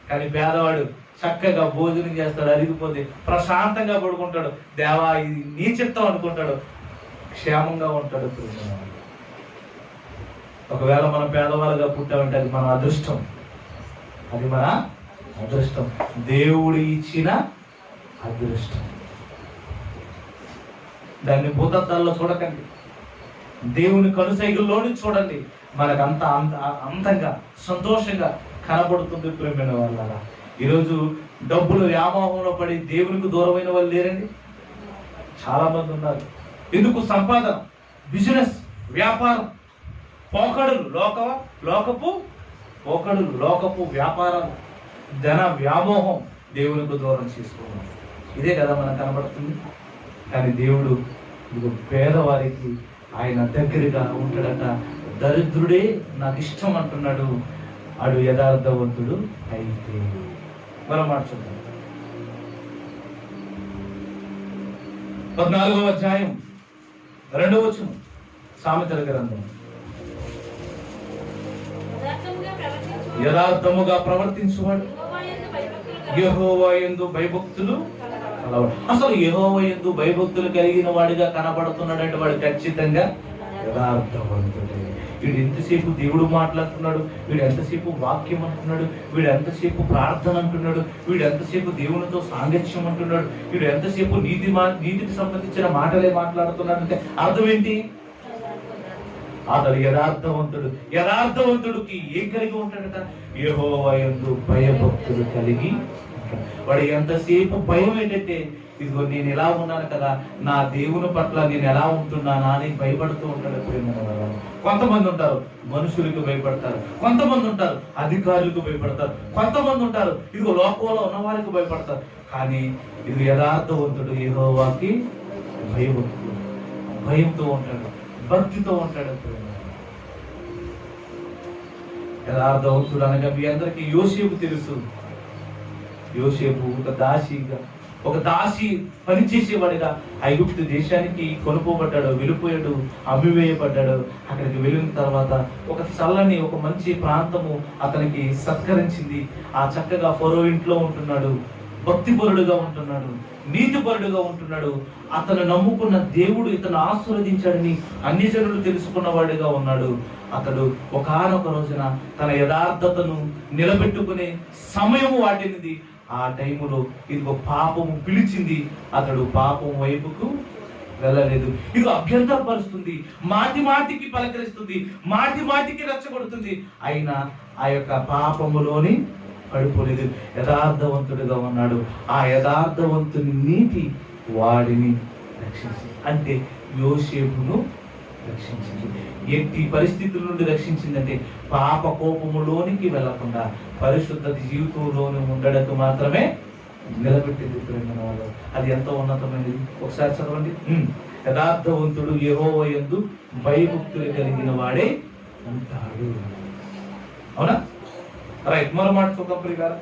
కానీ పేదవాడు చక్కగా భోజనం చేస్తాడు, అరిగిపోతే ప్రశాంతంగా పడుకుంటాడు. దేవా ఇది నీ చిత్తం అనుకుంటాడు, క్షేమంగా ఉంటాడు. ఒకవేళ మనం పేదవాళ్ళుగా పుట్టామంటే అది మన అదృష్టం, అది మన అదృష్టం, దేవుడు ఇచ్చిన అదృష్టం. దాన్ని భూతత్వాల్లో చూడకండి, దేవుని కనుసైగుల్లోని చూడండి. మనకు అంతంగా సంతోషంగా కనబడుతుంది. ప్రేమైన వాళ్ళ ఈరోజు డబ్బులు వ్యామోహంలో పడి దేవునికి దూరమైన వాళ్ళు లేరండి, చాలా మంది ఉన్నారు. ఎందుకు? సంపాదన, బిజినెస్, వ్యాపారం, పోకడులు, లోకపు వ్యాపారాలు, ధన వ్యామోహం దేవునికి దూరం చేసుకోవడం. ఇదే కదా మనకు కనబడుతుంది. కానీ దేవుడు ఇది పేదవారికి ఆయన దగ్గరగా ఉంటాడట. దరిద్రుడే నాకు ఇష్టం అంటున్నాడు, అడు యథార్థవంతుడు అయితే. మనం మాట్లాడుతాం 14వ అధ్యాయం 2వ వచనం, సామెతల గ్రంథం. యథార్థముగా ప్రవర్తించువాడు యెహోవా యందు భయభక్తులు కలవాడు. అసలు యెహోవా యందు భయభక్తులు కలిగిన వాడిగా కనబడుతున్నాడంటే వాడు ఖచ్చితంగా యథార్థవంతుడే. వీడు ఎంతసేపు దేవుడు మాట్లాడుతున్నాడు, వీడు ఎంతసేపు వాక్యం అంటున్నాడు, వీడు ఎంతసేపు ప్రార్థన అంటున్నాడు, వీడు ఎంతసేపు దేవునితో సాంగత్యం అంటున్నాడు, వీడు ఎంతసేపు నీతికి సంబంధించిన మాటలే మాట్లాడుతున్నాడు అంటే అర్థం ఏంటి? అతడు యథార్థవంతుడు. యథార్థవంతుడికి ఏం కలిగి ఉంటాడట? యెహోవా యందు భయభక్తులు కలిగి. వాడు ఎంతసేపు భయం ఏంటంటే, ఇదిగో నేను ఎలా ఉన్నాను కదా, నా దేవుని పట్ల నేను ఎలా ఉంటున్నానా అని భయపడుతూ ఉంటాడు. కొంతమంది ఉంటారు మనుషులకు భయపడతారు, కొంతమంది ఉంటారు అధికారులకు భయపడతారు, కొంతమంది ఉంటారు ఇదిగో లోకంలో ఉన్న వారికి భయపడతారు. కానీ ఇది యథార్థవంతుడు యెహోవాకి భయంతో ఉంటాడు, భక్తితో ఉంటాడు. యథార్థవంతుడు అనగా మీ అందరికీ యోసేపు తెలుసు. యోసేపు ఒక దాసి పనిచేసేవాడిగా ఐగుప్తు దేశానికి కొనుక్కోబడ్డాడు, వెళ్ళిపోయాడు, అమ్మివేయబడ్డాడు. అక్కడికి వెళ్ళిన తర్వాత ఒక చల్లని ఒక మంచి ప్రాంతము అతనికి సత్కరించింది. ఆ చక్కగా ఫరో ఇంట్లో ఉంటున్నాడు, భక్తిపరుడుగా ఉంటున్నాడు, నీతిపరుడుగా ఉంటున్నాడు. అతను నమ్ముకున్న దేవుడు ఇతను ఆశీర్వదించాడని అన్ని జనులు తెలుసుకున్నవాడిగా ఉన్నాడు. అతడు ఒకానొక రోజున తన యథార్థతను నిలబెట్టుకునే సమయము వాటినిది. ఆ టైములో ఇదిగో పాపము పిలిచింది, అతడు పాపం వైపుకు వెళ్ళలేదు. ఇది అభ్యంతరపరుస్తుంది, మాటికి పలకరిస్తుంది, మాటికి రెచ్చగొడుతుంది. అయినా ఆ యొక్క పాపములోని పడిపోలేదు, యథార్థవంతుడిగా ఉన్నాడు. ఆ యథార్థవంతుని నీతి వాడిని రక్షించింది. అంటే యోసేపును రక్షించింది. ఎట్టి పరిస్థితుల నుండి రక్షించిందంటే పాప కోపములోనికి వెళ్లకుండా పరిశుద్ధ జీవితంలోనే ఉండడానికి మాత్రమే నిలబెట్టింది. ప్రేమలో అది ఎంతో ఉన్నతమైనది. ఒకసారి చదవండి. యథార్థవంతుడు యెహోవా యందు భయభక్తులు కలిగిన వాడే ఉంటాడు. అవునా? రైట్. మరో మాట చూద్దాం ప్రియులారా.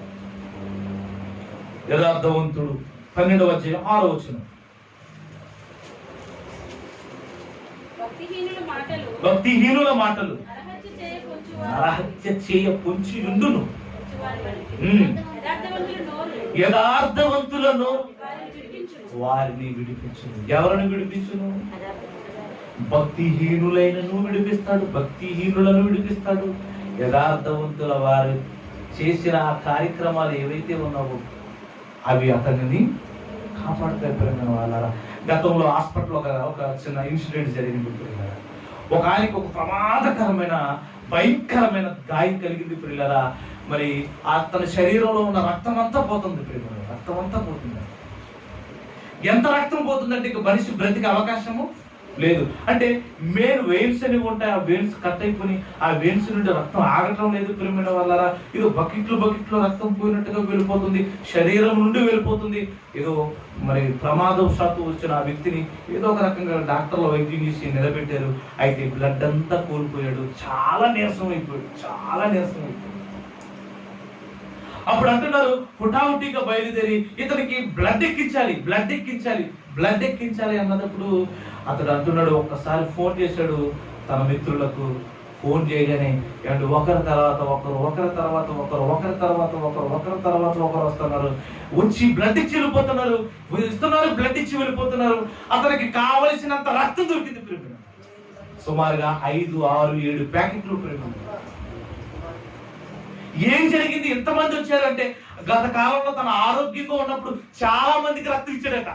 యథార్థవంతుడు 12వ అధ్యాయం 6వ వచనం. భక్తిహీనుల మాటలు నరహత్య చేయ పొంచి ఉండును. యథార్థవంతుల నోరు వారిని విడిపించును. ఎవరిని విడిపించును? భక్తిహీనులైనను విడిపిస్తాడు, భక్తిహీనులను విడిపిస్తాడు. యథార్థవంతుల వారు చేసిన ఆ కార్యక్రమాలు ఏవైతే ఉన్నావో అవి అతనిని కాపాడుతాయి. ప్రేమ వాళ్ళ గతంలో హాస్పిటల్లో ఒక చిన్న ఇన్సిడెంట్ జరిగింది. ఒక ఆయనకు ఒక ప్రమాదకరమైన భయంకరమైన గాయం కలిగింది ప్రియులరా. మరి తన శరీరంలో ఉన్న రక్తం అంతా పోతుంది ప్రియుల, రక్తం అంతా పోతుంది. ఎంత రక్తం పోతుందంటే ఇక మనిషి బ్రతికే అవకాశము లేదు. అంటే మెయిన్ వెయిన్స్ అని ఉంటాయి, ఆ వెయిన్స్ కట్ అయిపోయి ఆ వెయిన్స్ నుండి రక్తం ఆగటం లేదు ప్రేమైన వల్ల. ఏదో బకెట్లో రక్తం పోయినట్టుగా వెళ్ళిపోతుంది, శరీరం నుండి వెళ్ళిపోతుంది. ఏదో మరి ప్రమాదవశాత్తు వచ్చిన ఆ వ్యక్తిని ఏదో ఒక రకంగా డాక్టర్లు వైద్యం చేసి నిలబెట్టారు. అయితే బ్లడ్ అంతా కోల్పోయాడు, చాలా నీరసం అయిపోయాడు. అప్పుడు అంటున్నారు హుటాహుటిగా బయలుదేరి ఇతనికి బ్లడ్ ఎక్కించాలి అన్నప్పుడు అతడు అంటున్నాడు, ఒక్కసారి ఫోన్ చేశాడు తన మిత్రులకు. ఫోన్ చేయగానే అండ్ ఒకరి తర్వాత ఒకరు వస్తున్నారు, వచ్చి బ్లడ్ ఇచ్చి వెళ్ళిపోతున్నారు, బ్లడ్ ఇచ్చి వెళ్ళిపోతున్నారు. అతనికి కావలసినంత రక్తం దొరికింది ప్రేమ, సుమారుగా 5, 6, 7 ప్యాకెట్లు ప్రేమ. ఏం జరిగింది? ఎంతమంది వచ్చారంటే గత కాలంలో తన ఆరోగ్యంగా ఉన్నప్పుడు చాలా మందికి రక్తం ఇచ్చాడట,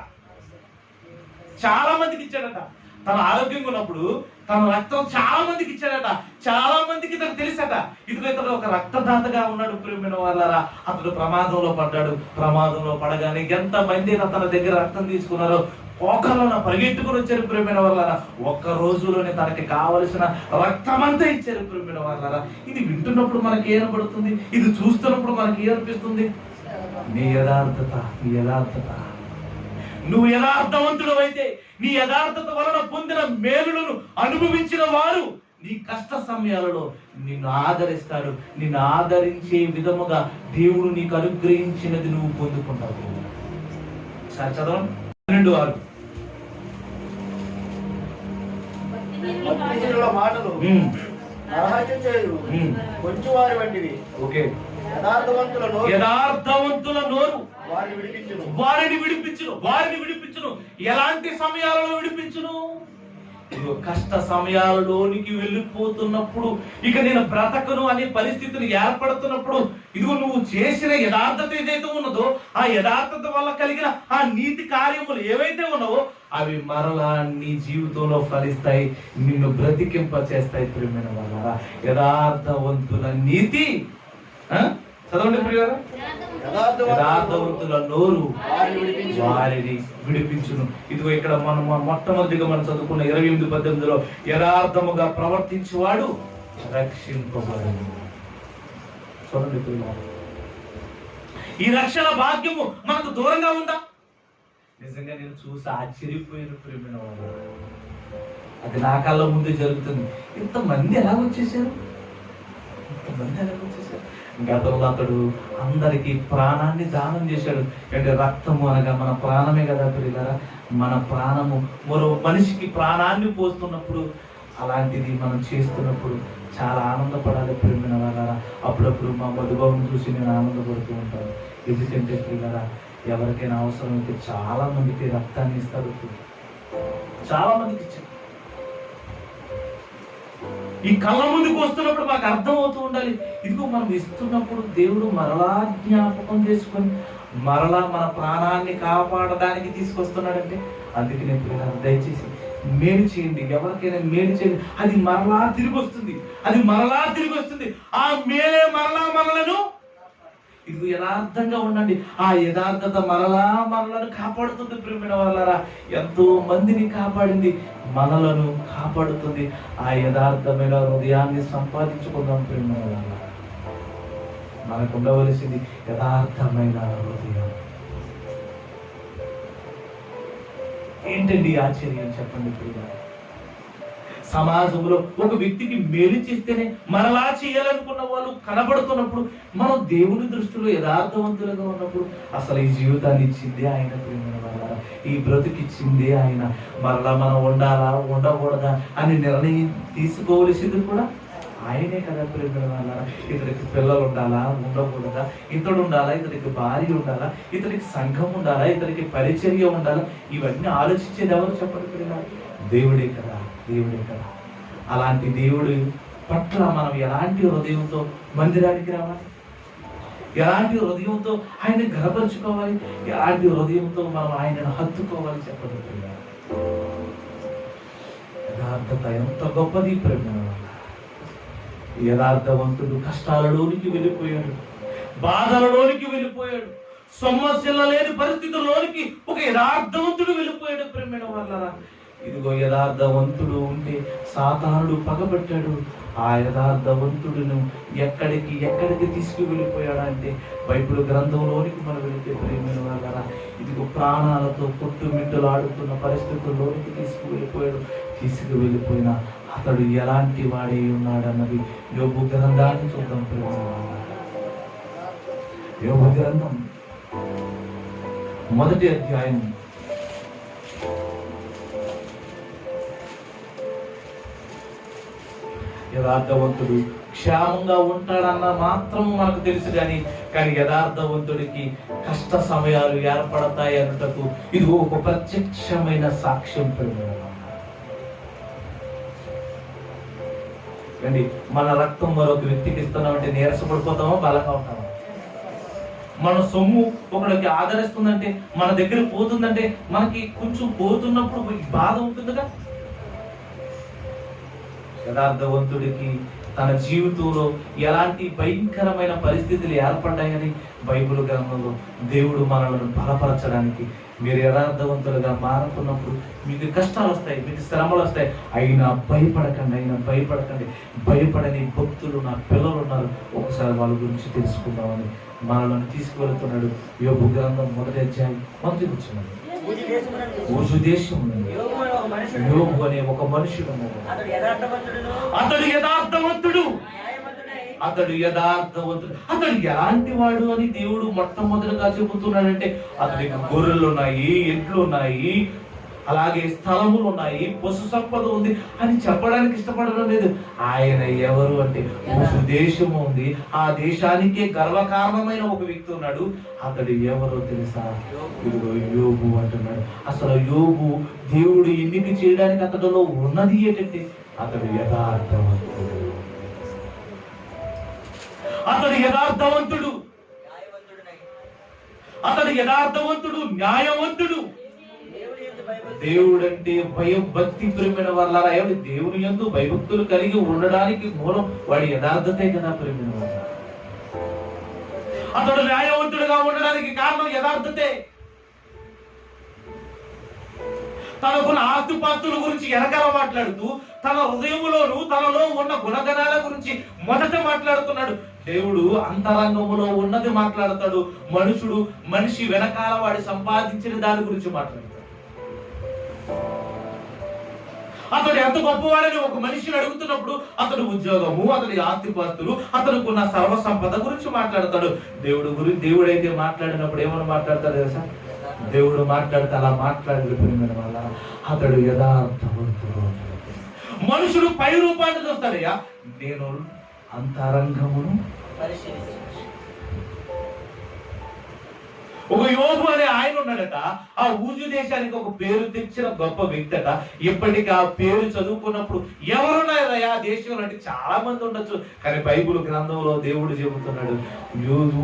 తన ఆరోగ్యంగా ఉన్నప్పుడు తన రక్తం చాలా మందికి ఇచ్చాడట, చాలా మందికి ఇతను తెలుసట. ఇతడు ఒక రక్తదాతగా ఉన్నాడు ప్రియమైన వాళ్ళారా. అతడు ప్రమాదంలో పడ్డాడు. ప్రమాదంలో పడగానే ఎంత మంది తన దగ్గర రక్తం తీసుకున్నారో పోకలను పరిగెట్టుకుని వచ్చారు ప్రియమైన వాళ్ళారా. ఒక్క రోజులోనే తనకి కావలసిన రక్తమంతా ఇచ్చారు ప్రియమైన వాళ్ళారా. ఇది వింటున్నప్పుడు మనకి ఏర్పడుతుంది, ఇది చూస్తున్నప్పుడు మనకి ఏర్పిస్తుంది. నీ యథార్థత, నువ్వు యథార్థవంతుడు అయితే, నీ యథార్థత వలన పొందిన మేలులను అనుభవించిన వారు నీ కష్ట సమయాలలో నిన్ను ఆదరిస్తాడు. నిన్ను ఆదరించే విధముగా దేవుడు నీకు అనుగ్రహించినది నువ్వు పొందుకుంటావు. చదవండి 12:6. మాటలు నరహత్య చేయు కొంచెం వారి వంటివి. ఓకే, యథార్థవంతుల నోరు వారిని విడిపించును. ఎలాంటి సమయాలలో విడిపించును? ఇదిగో కష్ట సమయాలలోనికి వెళ్ళిపోతున్నప్పుడు, ఇక నేను బ్రతకను అనే పరిస్థితులు ఏర్పడుతున్నప్పుడు, ఇదిగో నువ్వు చేసిన యథార్థత ఏదైతే ఉన్నదో ఆ యథార్థత వల్ల కలిగిన ఆ నీతి కార్యములు ఏవైతే ఉన్నావో అవి మరలా నీ జీవితంలో ఫలిస్తాయి, నిన్ను బ్రతికింప చేస్తాయి ప్రియమైన వాళ్ళారా. యథార్థవంతుల నీతి, చదవండి ప్రియులారా, యథార్థవంతుల నోరు వారిని విడిపించును. ఇదిగో ఇక్కడ మనం మొట్టమొదటిగా మనం చదువుకున్న 28:18లో యథార్థముగా ప్రవర్తించేవాడు రక్షింపబడును. చూడండి ప్రియులారా, ఈ రక్షణ భాగ్యము మనకు దూరంగా ఉందా? నిజంగా నేను చూసి ఆశ్చర్యపోయిన ప్రియమైన వాళ్ళు, అది నా కళ్ళ ముందే జరుగుతుంది. ఇంతమంది ఎలా వచ్చేసారు? గతంలో అతడు అందరికి ప్రాణాన్ని దానం చేశాడు. అంటే రక్తము అనగా మన ప్రాణమే కదా ప్రియులారా. మన ప్రాణము మరో మనిషికి ప్రాణాన్ని పోస్తున్నప్పుడు, అలాంటిది మనం చేస్తున్నప్పుడు చాలా ఆనందపడాలి ప్రియమైన వాళ్ళారా. అప్పుడప్పుడు మా మధుబాబుని చూసి నేను ఆనందపడుతూ ఉంటాను. ఎందుకంటే ప్రియులారా, ఎవరికైనా అవసరమైతే చాలా మందికి రక్తాన్ని ఇస్తారు, చాలా మందికి ఇచ్చారు. ఈ కళ్ళ ముందుకు వస్తున్నప్పుడు మాకు అర్థం అవుతూ ఉండాలి, ఇదిగో మనం ఇస్తున్నప్పుడు దేవుడు మరలా జ్ఞాపకం చేసుకొని మరలా మన ప్రాణాన్ని కాపాడడానికి తీసుకొస్తున్నాడంటే. అందుకే నేను దయచేసి మేలు చేయండి, ఎవరికైనా మేలు చేయండి, అది మరలా తిరిగి వస్తుంది. ఆ మేలే మనలను ఇది యథార్థంగా ఉండండి. ఆ యథార్థత మనలను కాపాడుతుంది ప్రియమైన వాళ్ళారా. ఎంతో మందిని కాపాడింది, మనలను కాపాడుతుంది. ఆ యథార్థమైన హృదయాన్ని సంపాదించుకుందాం ప్రియమైన వాళ్ళారా. మనకు ఉండవలసింది యథార్థమైన హృదయం. ఏంటండి ఆశ్చర్యం చెప్పండి ప్రియులారా. సమాజంలో ఒక వ్యక్తికి మేలు చేస్తేనే మరలా చేయాలనుకున్న వాళ్ళు కనబడుతున్నప్పుడు, మనం దేవుని దృష్టిలో యథార్థవంతులుగా ఉన్నప్పుడు, అసలు ఈ జీవితాన్ని ఇచ్చిందే ఆయన ప్రియమైన వాళ్ళారా. ఈ బ్రతుకిచ్చిందే ఆయన. మరలా మనం ఉండాలా ఉండకూడదా అని నిర్ణయం తీసుకోవలసింది కూడా ఆయనే కదా ప్రియమైన వాళ్ళారా. ఇతనికి పిల్లలు ఉండాలా ఉండకూడదా, ఇతడు ఉండాలా, ఇతనికి భార్య ఉండాలా, ఇతనికి సంఘం ఉండాలా, ఇతనికి పరిచర్య ఉండాలా, ఇవన్నీ ఆలోచించేది ఎవరు చెప్పండి ప్రియులారా? దేవుడే కదా. అలాంటి దేవుడి పట్ల మనం ఎలాంటి హృదయంతో మందిరానికి రావాలి, ఎలాంటి హృదయంతో ఆయన గర్వపరుచుకోవాలి, ఎలాంటి హృదయంతో మనం ఆయనను హత్తుకోవాలి చెప్పండి ప్రియులారా. యథార్థత ఎంత గొప్పది ప్రేమ. యథార్థవంతుడు కష్టాలలోనికి వెళ్ళిపోయాడు, బాధలలోనికి వెళ్ళిపోయాడు, సమస్యల లేని పరిస్థితుల్లోనికి ఒక యథార్థవంతుడు వెళ్ళిపోయాడు ప్రేమైన వాళ్ళారా. ఇదిగో యథార్థవంతుడు ఉంటే సాతానుడు పగబట్టాడు. ఆ యథార్థవంతుడును ఎక్కడికి తీసుకువెళ్ళిపోయాడంటే బైబిల్ గ్రంథంలోనికి మనం వెళితే ప్రియమైన వాళ్ళారా, ఇదిగో ప్రాణాలతో కొట్టుమిట్టులు ఆడుతున్న పరిస్థితుల్లోనికి తీసుకువెళ్ళిపోయిన అతడు ఎలాంటి వాడే ఉన్నాడన్నది యోబు గ్రంథాన్ని చూద్దాం ప్రియమైన వాళ్ళారా. యోబు గ్రంథం 1వ అధ్యాయం 50 యథార్థవంతుడు క్షేమంగా ఉంటాడన్న మాత్రం మనకు తెలుసు కానీ యథార్థవంతుడికి కష్ట సమయాలు ఏర్పడతాయి అన్నటకు ఇది ఒక ప్రత్యక్షమైన సాక్ష్యం. అండి, మన రక్తం మరొక వ్యక్తికి ఇస్తున్నామంటే నీరసపడిపోతామా, బలంగా ఉంటామా? మన సొమ్ము ఒకరికి ఆదరిస్తుందంటే, మన దగ్గర పోతుందంటే మనకి కొంచెం పోతున్నప్పుడు బాధ ఉంటుందిగా. యథార్థవంతుడికి తన జీవితంలో ఎలాంటి భయంకరమైన పరిస్థితులు ఏర్పడ్డాయని బైబిల్ గ్రంథంలో దేవుడు మనలను బలపరచడానికి, మీరు యథార్థవంతులుగా మారుతున్నప్పుడు మీకు కష్టాలు వస్తాయి, మీకు శ్రమలు వస్తాయి, అయినా భయపడకండి. భయపడని భక్తులు నా పిల్లలు ఉన్నారు. ఒకసారి వాళ్ళ గురించి తెలుసుకుందామని మనల్ని తీసుకువెళ్తున్నాడు. యోబు గ్రంథం 1వ అధ్యాయం 1వ వచనం. ఊజు దేశం యోబు అనే ఒక మనుషుడు, అతడు యథార్థవంతుడు. అతడు ఎలాంటి వాడు అని దేవుడు మొట్టమొదటిగా చెబుతున్నాడంటే, అతనికి గొర్రెలు ఉన్నాయి, ఎడ్లు ఉన్నాయి, అలాగే స్థలములు ఉన్నాయి, పశు సంపద ఉంది అని చెప్పడానికి ఇష్టపడడం లేదు. ఆయన ఎవరు అంటే, ఊజు దేశము ఉంది, ఆ దేశానికే గర్వకారణమైన ఒక వ్యక్తి ఉన్నాడు. అతడు ఎవరో తెలుసా? ఇదిగో యోబు అంటున్నాడు. అసలు యోబు దేవుడు ఎన్నిక చేయడానికి అతడిలో ఉన్నది ఏంటంటే, అతడు యథార్థవంతుడు. అతడు యథార్థవంతుడు, న్యాయవంతుడు. దేవుడంటే భయభక్తి ప్రేమైన వాళ్ళారా, దేవుని యందు భయభక్తులు కలిగి ఉండడానికి మూలం వాడి యథార్థతే కదా ప్రేమైన వాళ్ళ. అతడు న్యాయవంతుడుగా ఉండడానికి కారణం యథార్థతే. తనకున్న ఆస్తిపాస్తుల గురించి వెనకాల మాట్లాడుతూ, తన హృదయములోను తనలో ఉన్న గుణగణాల గురించి మొదట మాట్లాడుతున్నాడు. దేవుడు అంతరంగములో ఉన్నది మాట్లాడతాడు. మనిషి వెనకాల వాడి సంపాదించిన దాని గురించి మాట్లాడతాడు. అతడు ఎంత గొప్పవాడని ఒక మనిషిని అడుగుతున్నప్పుడు అతడు ఉద్యోగము, అతడి ఆస్తిపాస్తులు, అతనుకున్న సర్వసంపద గురించి మాట్లాడతాడు. దేవుడైతే మాట్లాడినప్పుడు ఏమని మాట్లాడతాడు తెలుసా? దేవుడు మాట్లాడితే అలా మాట్లాడిపోయిన వల్ల అతడు యథార్థవంతుడు. మనుషుడు పై రూపాన్ని చూస్తాడయ్యా, నేను అంతరంగమును ఒక యోబు అనే ఆయన ఉన్నాడట. ఆ ఊజు దేశానికి ఒక పేరు తెచ్చిన గొప్ప వ్యక్తి అట. ఇప్పటికీ ఆ పేరు చదువుకున్నప్పుడు ఎవరున్నారయ్యా ఆ దేశంలో అంటే చాలా మంది ఉండొచ్చు, కానీ బైబిల్ గ్రంథంలో దేవుడు చెబుతున్నాడు,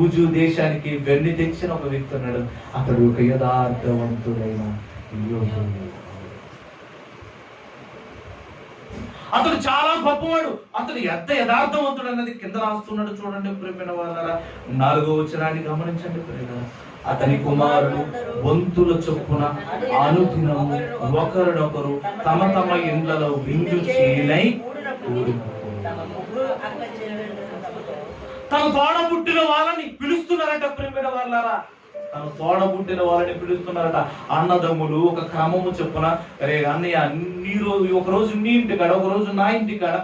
ఊజు దేశానికి వెన్ను తెచ్చిన ఒక వ్యక్తి ఉన్నాడు. అతడు ఒక యథార్థవంతుడైన యోబు. అతడు చాలా గొప్పవాడు. అతడు ఎంత యథార్థవంతుడు అన్నది కింద రాస్తున్నాడు. చూడండి ప్రియమైన వాళ్ళారా, 4వ వచనాన్ని గమనించండి ప్రియమైన. అతని కుమారుడు వంతుల చొప్పున అనుదినము ఒకరినొకరు తమ తమ ఇండ్లలో విందు చేయనై తన తోడ పుట్టిన వాళ్ళని పిలుస్తున్నారట ప్రియమైన వాళ్ళారా. తన తోడబుట్టిన వాళ్ళని పిలుస్తున్నారట. అన్నదమ్ములు ఒక క్రమము చెప్పున, రే అన్నయ్య ఒక రోజు నీ ఇంటికాడ, ఒక రోజు నా ఇంటికాడ,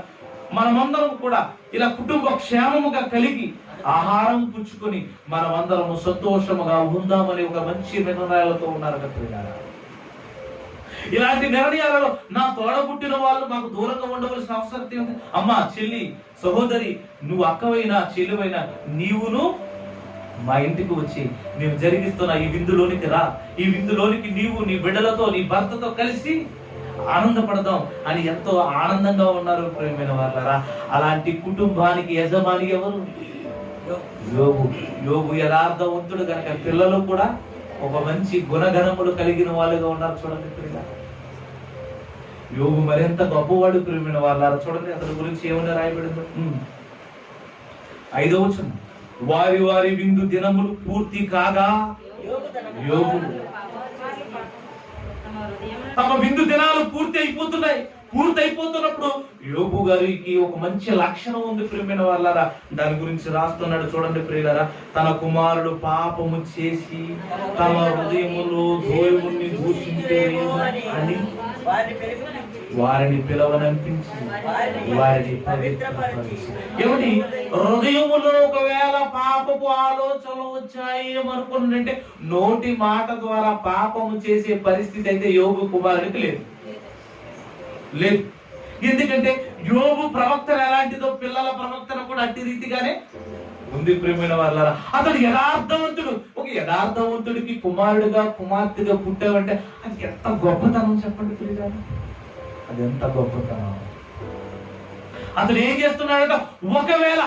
మనమందరం కూడా ఇలా కుటుంబ క్షేమముగా కలిగి ఆహారం పుచ్చుకొని మనమందరము సంతోషముగా ఉందామని ఒక మంచి నిర్ణయాలతో ఉన్నారట. ఇలాంటి నిర్ణయాలలో నా తోడబుట్టిన వాళ్ళు మాకు దూరంగా ఉండవలసిన అవసరం ఉంది. అమ్మ, చెల్లి, సహోదరి, నువ్వు అక్కవైనా చెల్లివైనా నీవును మా ఇంటికి వచ్చి మేము జరిగిస్తున్న ఈ విందులోనికి రా. ఈ విందులోనికి నీవు నీ బిడ్డలతో నీ భర్తతో కలిసి ఆనందపడదాం అని ఎంతో ఆనందంగా ఉన్నారు ప్రియమైన వాళ్ళారా. అలాంటి కుటుంబానికి యజమాని ఎవరు? యోబు యథార్థవంతుడు కనుక పిల్లలు కూడా ఒక మంచి గుణగణములు కలిగిన వాళ్ళుగా ఉన్నారు. చూడండి ప్రియుల, యోబు మరింత గొప్పవాడు ప్రియమైన వాళ్ళారా. చూడండి అతని గురించి ఏమైనా రాయబడిందో. 5వ వచనం. వారి వారి విందు దినములు పూర్తి కాగా యోబు తమ విందు దినాలు పూర్తి అయిపోతున్నప్పుడు యోబు గారికి ఒక మంచి లక్షణం ఉంది ప్రియమైన వాళ్ళారా. దాని గురించి రాస్తున్నాడు. చూడండి ప్రియులారా, తన కుమారుడు పాపము చేసి తమ హృదయములో దేవుణ్ణి దూషించే అని వారిని పిలవనంపించి వారిని పవిత్రపరిచి. ఏమిటి? హృదయములో ఒకవేళ పాపపు ఆలోచనలు వచ్చాయి ఏమనుకుంటుందంటే, నోటి మాట ద్వారా పాపము చేసే పరిస్థితి అయితే యోబు కుమారుడికి లేదు. ఎందుకంటే యోబు ప్రవర్తన ఎలాంటిదో పిల్లల ప్రవర్తన కూడా అట్టి రీతిగానే ఉంది ప్రియమైన వాళ్ళారా. అతడు యథార్థవంతుడు. ఒక యథార్థవంతుడికి కుమారుడుగా కుమార్తెగా పుట్టావంటే అది ఎంత గొప్పతనం చెప్పండి ప్రియులారా, అది ఎంత గొప్పతనం. అతడు ఏం చేస్తున్నాడట, ఒకవేళ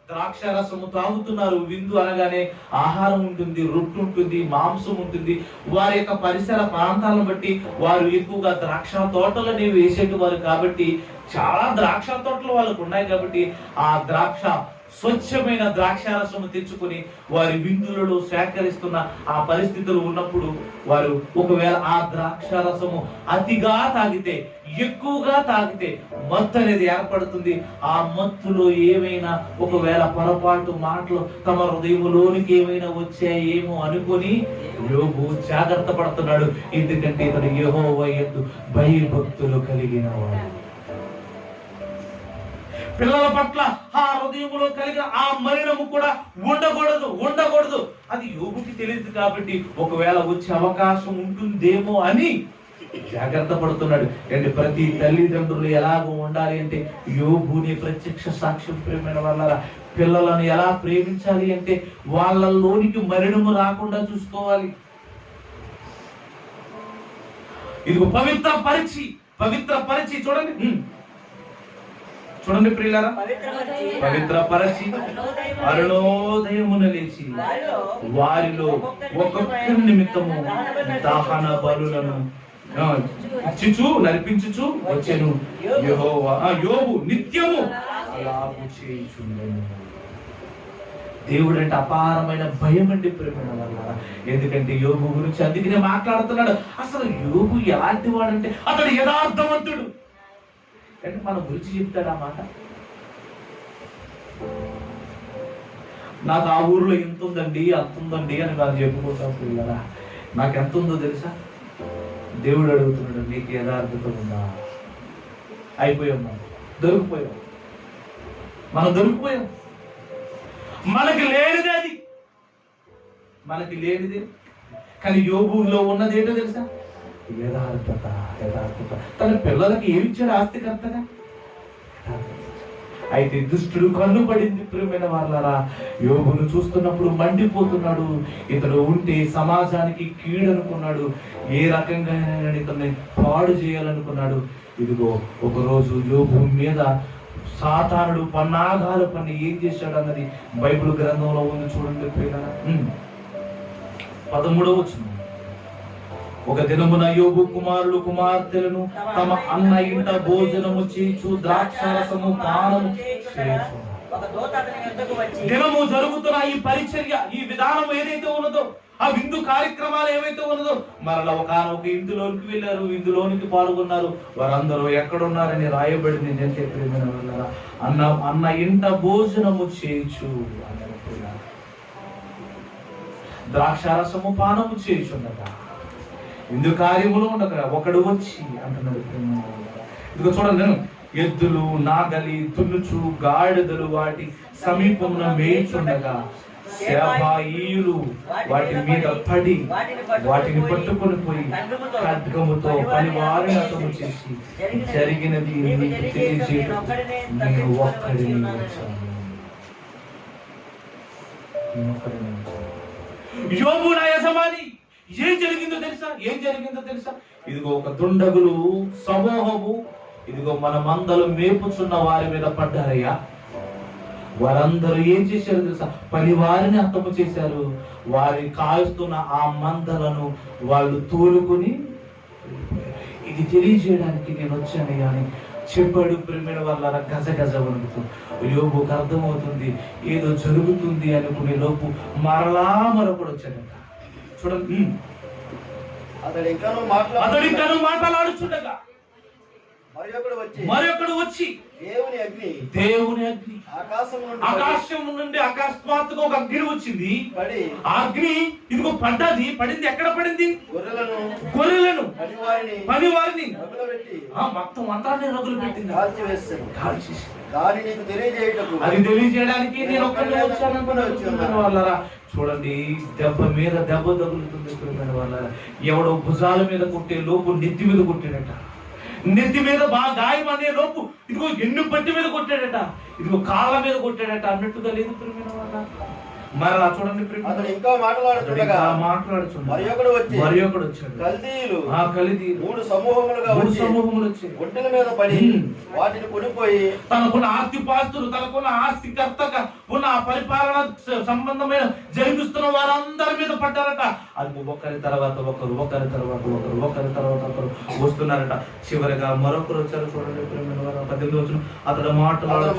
ద్రాక్ష రసము తాగుతున్నారు, విందు అనగానే ఆహారం ఉంటుంది, రొట్టె ఉంటుంది, మాంసం ఉంటుంది. వారి యొక్క పరిసర ప్రాంతాలను బట్టి వారు ఎక్కువగా ద్రాక్ష తోటలని వేసేటివారు కాబట్టి చాలా ద్రాక్ష తోటలు వాళ్ళకు ఉన్నాయి కాబట్టి ఆ ద్రాక్ష స్వచ్ఛమైన ద్రాక్షారసము తెచ్చుకొని వారి విందులలో సేకరిస్తున్న ఆ పరిస్థితులు ఉన్నప్పుడు వారు ఒకవేళ ఆ ద్రాక్షారసము అతిగా తాగితే, ఎక్కువగా తాగితే మత్తు అనేది ఏర్పడుతుంది. ఆ మత్తులో ఏమైనా ఒకవేళ పొరపాటు మాటలు తమ హృదయంలోనికి ఏమైనా వచ్చాయేమో అనుకొని యోబు జాగ్రత్త పడుతున్నాడు. ఎందుకంటే ఇతడు యెహోవా యందు భయభక్తులు కలిగిన వాడు. పిల్లల పట్ల ఆ హృదయంలో కలిగిన ఆ మలినము కూడా ఉండకూడదు. అది యోబుకి తెలియదు కాబట్టి ఒకవేళ వచ్చే అవకాశం ఉంటుందేమో అని జాగ్రత్త పడుతున్నాడు. అంటే ప్రతి తల్లిదండ్రులు ఎలాగో ఉండాలి అంటే యోబుని ప్రత్యక్ష సాక్ష్యం ప్రేమైన వాళ్ళ పిల్లలను ఎలా ప్రేమించాలి అంటే వాళ్ళలోనికి మలినము రాకుండా చూసుకోవాలి. ఇది పవిత్రపరిచి చూడండి ప్రియులారా, పవిత్రపరచి అరుణోదయమున లేచి వారిలో ఒక్కొక్కరి నిమిత్తము దహన బలులను నర్పించుచు వచ్చెను. యోబు నిత్యము అలాగు చేయుచుండెను. దేవుడు అంటే అపారమైన భయం అండి ప్రేమ వల్ల. ఎందుకంటే యోబు గురించి అందుకనే మాట్లాడుతున్నాడు. అసలు యోబు ఎలాంటి వాడంటే అతడు యథార్థవంతుడు అంటే మన గురించి చెప్తాడు ఆ మాట. నాకు ఆ ఊర్లో ఎంత ఉందండి అంత ఉందండి అని నాకు చెప్పుకోతాం పిల్లరా. నాకు ఎంత ఉందో తెలుసా, దేవుడు అడుగుతున్నాడు, నీకు యథార్థత ఉందా? అయిపోయాం, మనం దొరికిపోయాం. మనకి లేనిది కానీ యోబులో ఉన్నది ఏంటో తెలుసా, యథార్థత. తన పిల్లలకి ఏమిచ్చాడు ఆస్తికర్తగా? అయితే దుష్టుడు కన్ను పడింది ప్రియమైన వాళ్ళారా. యోబును చూస్తున్నప్పుడు మండిపోతున్నాడు. ఇతడు ఉంటే సమాజానికి కీడనుకున్నాడు. ఏ రకంగా ఇతన్ని పాడు చేయాలనుకున్నాడు. ఇదిగో ఒకరోజు యోబు మీద సాతానుడు పన్నాగాలు పని ఏం చేశాడు అన్నది బైబిల్ గ్రంథంలో ఉంది. చూడండి ప్రియులారా, 13వ వచనం. ఒక దినమున యోబు కుమారులు కుమార్తెలను తమ అన్న ఇంట భోజనము చేయించు ద్రాక్షారసము పానము చేయించు. దినము జరుగుతున్న ఈ పరిచర్య, ఈ విధానం ఏదైతే ఉన్నదో, ఆ విందు కార్యక్రమాలు ఏవైతే ఉన్నదో, మరలా ఒక ఇందులోనికి వెళ్ళారు, ఇందులోనికి పాల్గొన్నారు. వారందరూ ఎక్కడున్నారని రాయబడింది. నేను చెప్పిన వాళ్ళారా, అన్న ఇంట భోజనము చేయించు, ద్రాక్షారసము పానము చేయించుండగా ఇందు కార్యములు ఉండగా ఒకడు వచ్చి అంటున్నాడు. ఇదిగో చూడండి, నేను ఎద్దులు నాగలి దున్నుచు గాడిదలు వాటి సమీపమున మేయుచుండగా సేబాయీయులు వాటి మీద పడి వాటిని పట్టుకొని పోయి ఖడ్గముతో పనివారిని హతము చేసి జరిగినది నీకు తెలియజేయడం నేను ఒక్కడిని వచ్చాను. యోబు నా యజమాని, ఏం జరిగిందో తెలుసా? ఇదిగో ఒక దుండగులు సమూహము ఇదిగో మన మందలు మేపుచున్న వారి మీద పడ్డారయ్యా. వారందరూ ఏం చేశారు తెలుసా? పనివారిని హతము చేశారు. వారి కాస్తున్న ఆ మందలను వాళ్ళు తోలుకొని ఇది తెలియజేయడానికి నేను వచ్చానయ్యా అని చెప్పాడు. ప్రేమిన వాళ్ళ గజ వణుకుతూ యోబుకు అర్థమవుతుంది ఏదో జరుగుతుంది అనుకునే లోపు మరొకడు వచ్చాడట. చూడండి, అతడు ఇంకాను మాట్లాడుచుండగా మరొకడు వచ్చి దేవుని అగ్ని ఆకాశం నుండి అకస్మాత్తుగా ఒక అగ్ని వచ్చింది. ఆ అగ్ని ఇదిగో పడింది. ఎక్కడ పడింది? గొర్రెలను పనివారిని మొత్తం అంతాన్ని రగులు పెట్టింది. అది తెలియజేయడానికి నేను ఒక్కడే వచ్చాను వాళ్ళరా. చూడండి, దెబ్బ మీద దెబ్బ తగులుతుంది వాళ్ళ. ఎవడో భుజాల మీద కొట్టే లోపు నెత్తి మీద కొట్టినట్ట. నెత్తి మీద బాగా గాయం అనే లోపు ఇదిగో ఎన్ను పట్టి మీద కొట్టాడట, ఇదిగో కాళ్ళ మీద కొట్టాడట అన్నట్టుగా లేదు ప్రియమైన వాళ్ళ. మరి అలా చూడండి అతడు ఇంకా మాట్లాడుతుండగా మరి ఒకడు వచ్చాడు. కల్దీయులు ఆ కల్దీయులు మూడు సమూహములుగా వచ్చి ఒంటెల మీద పడి వాటిని కొనిపోయి తనకున్న ఆస్తి పాస్తులు, తనకున్న ఆస్తి కర్తక ఉన్న ఆ పరిపాలన సంబంధమైన జరిగిస్తున్న వారందరి మీద పడ్డారట. అది ఒకరి తర్వాత ఒకరు వస్తున్నారట. చివరిగా మరొకరు వచ్చారు. చూడండి 18 రోజులు అతడు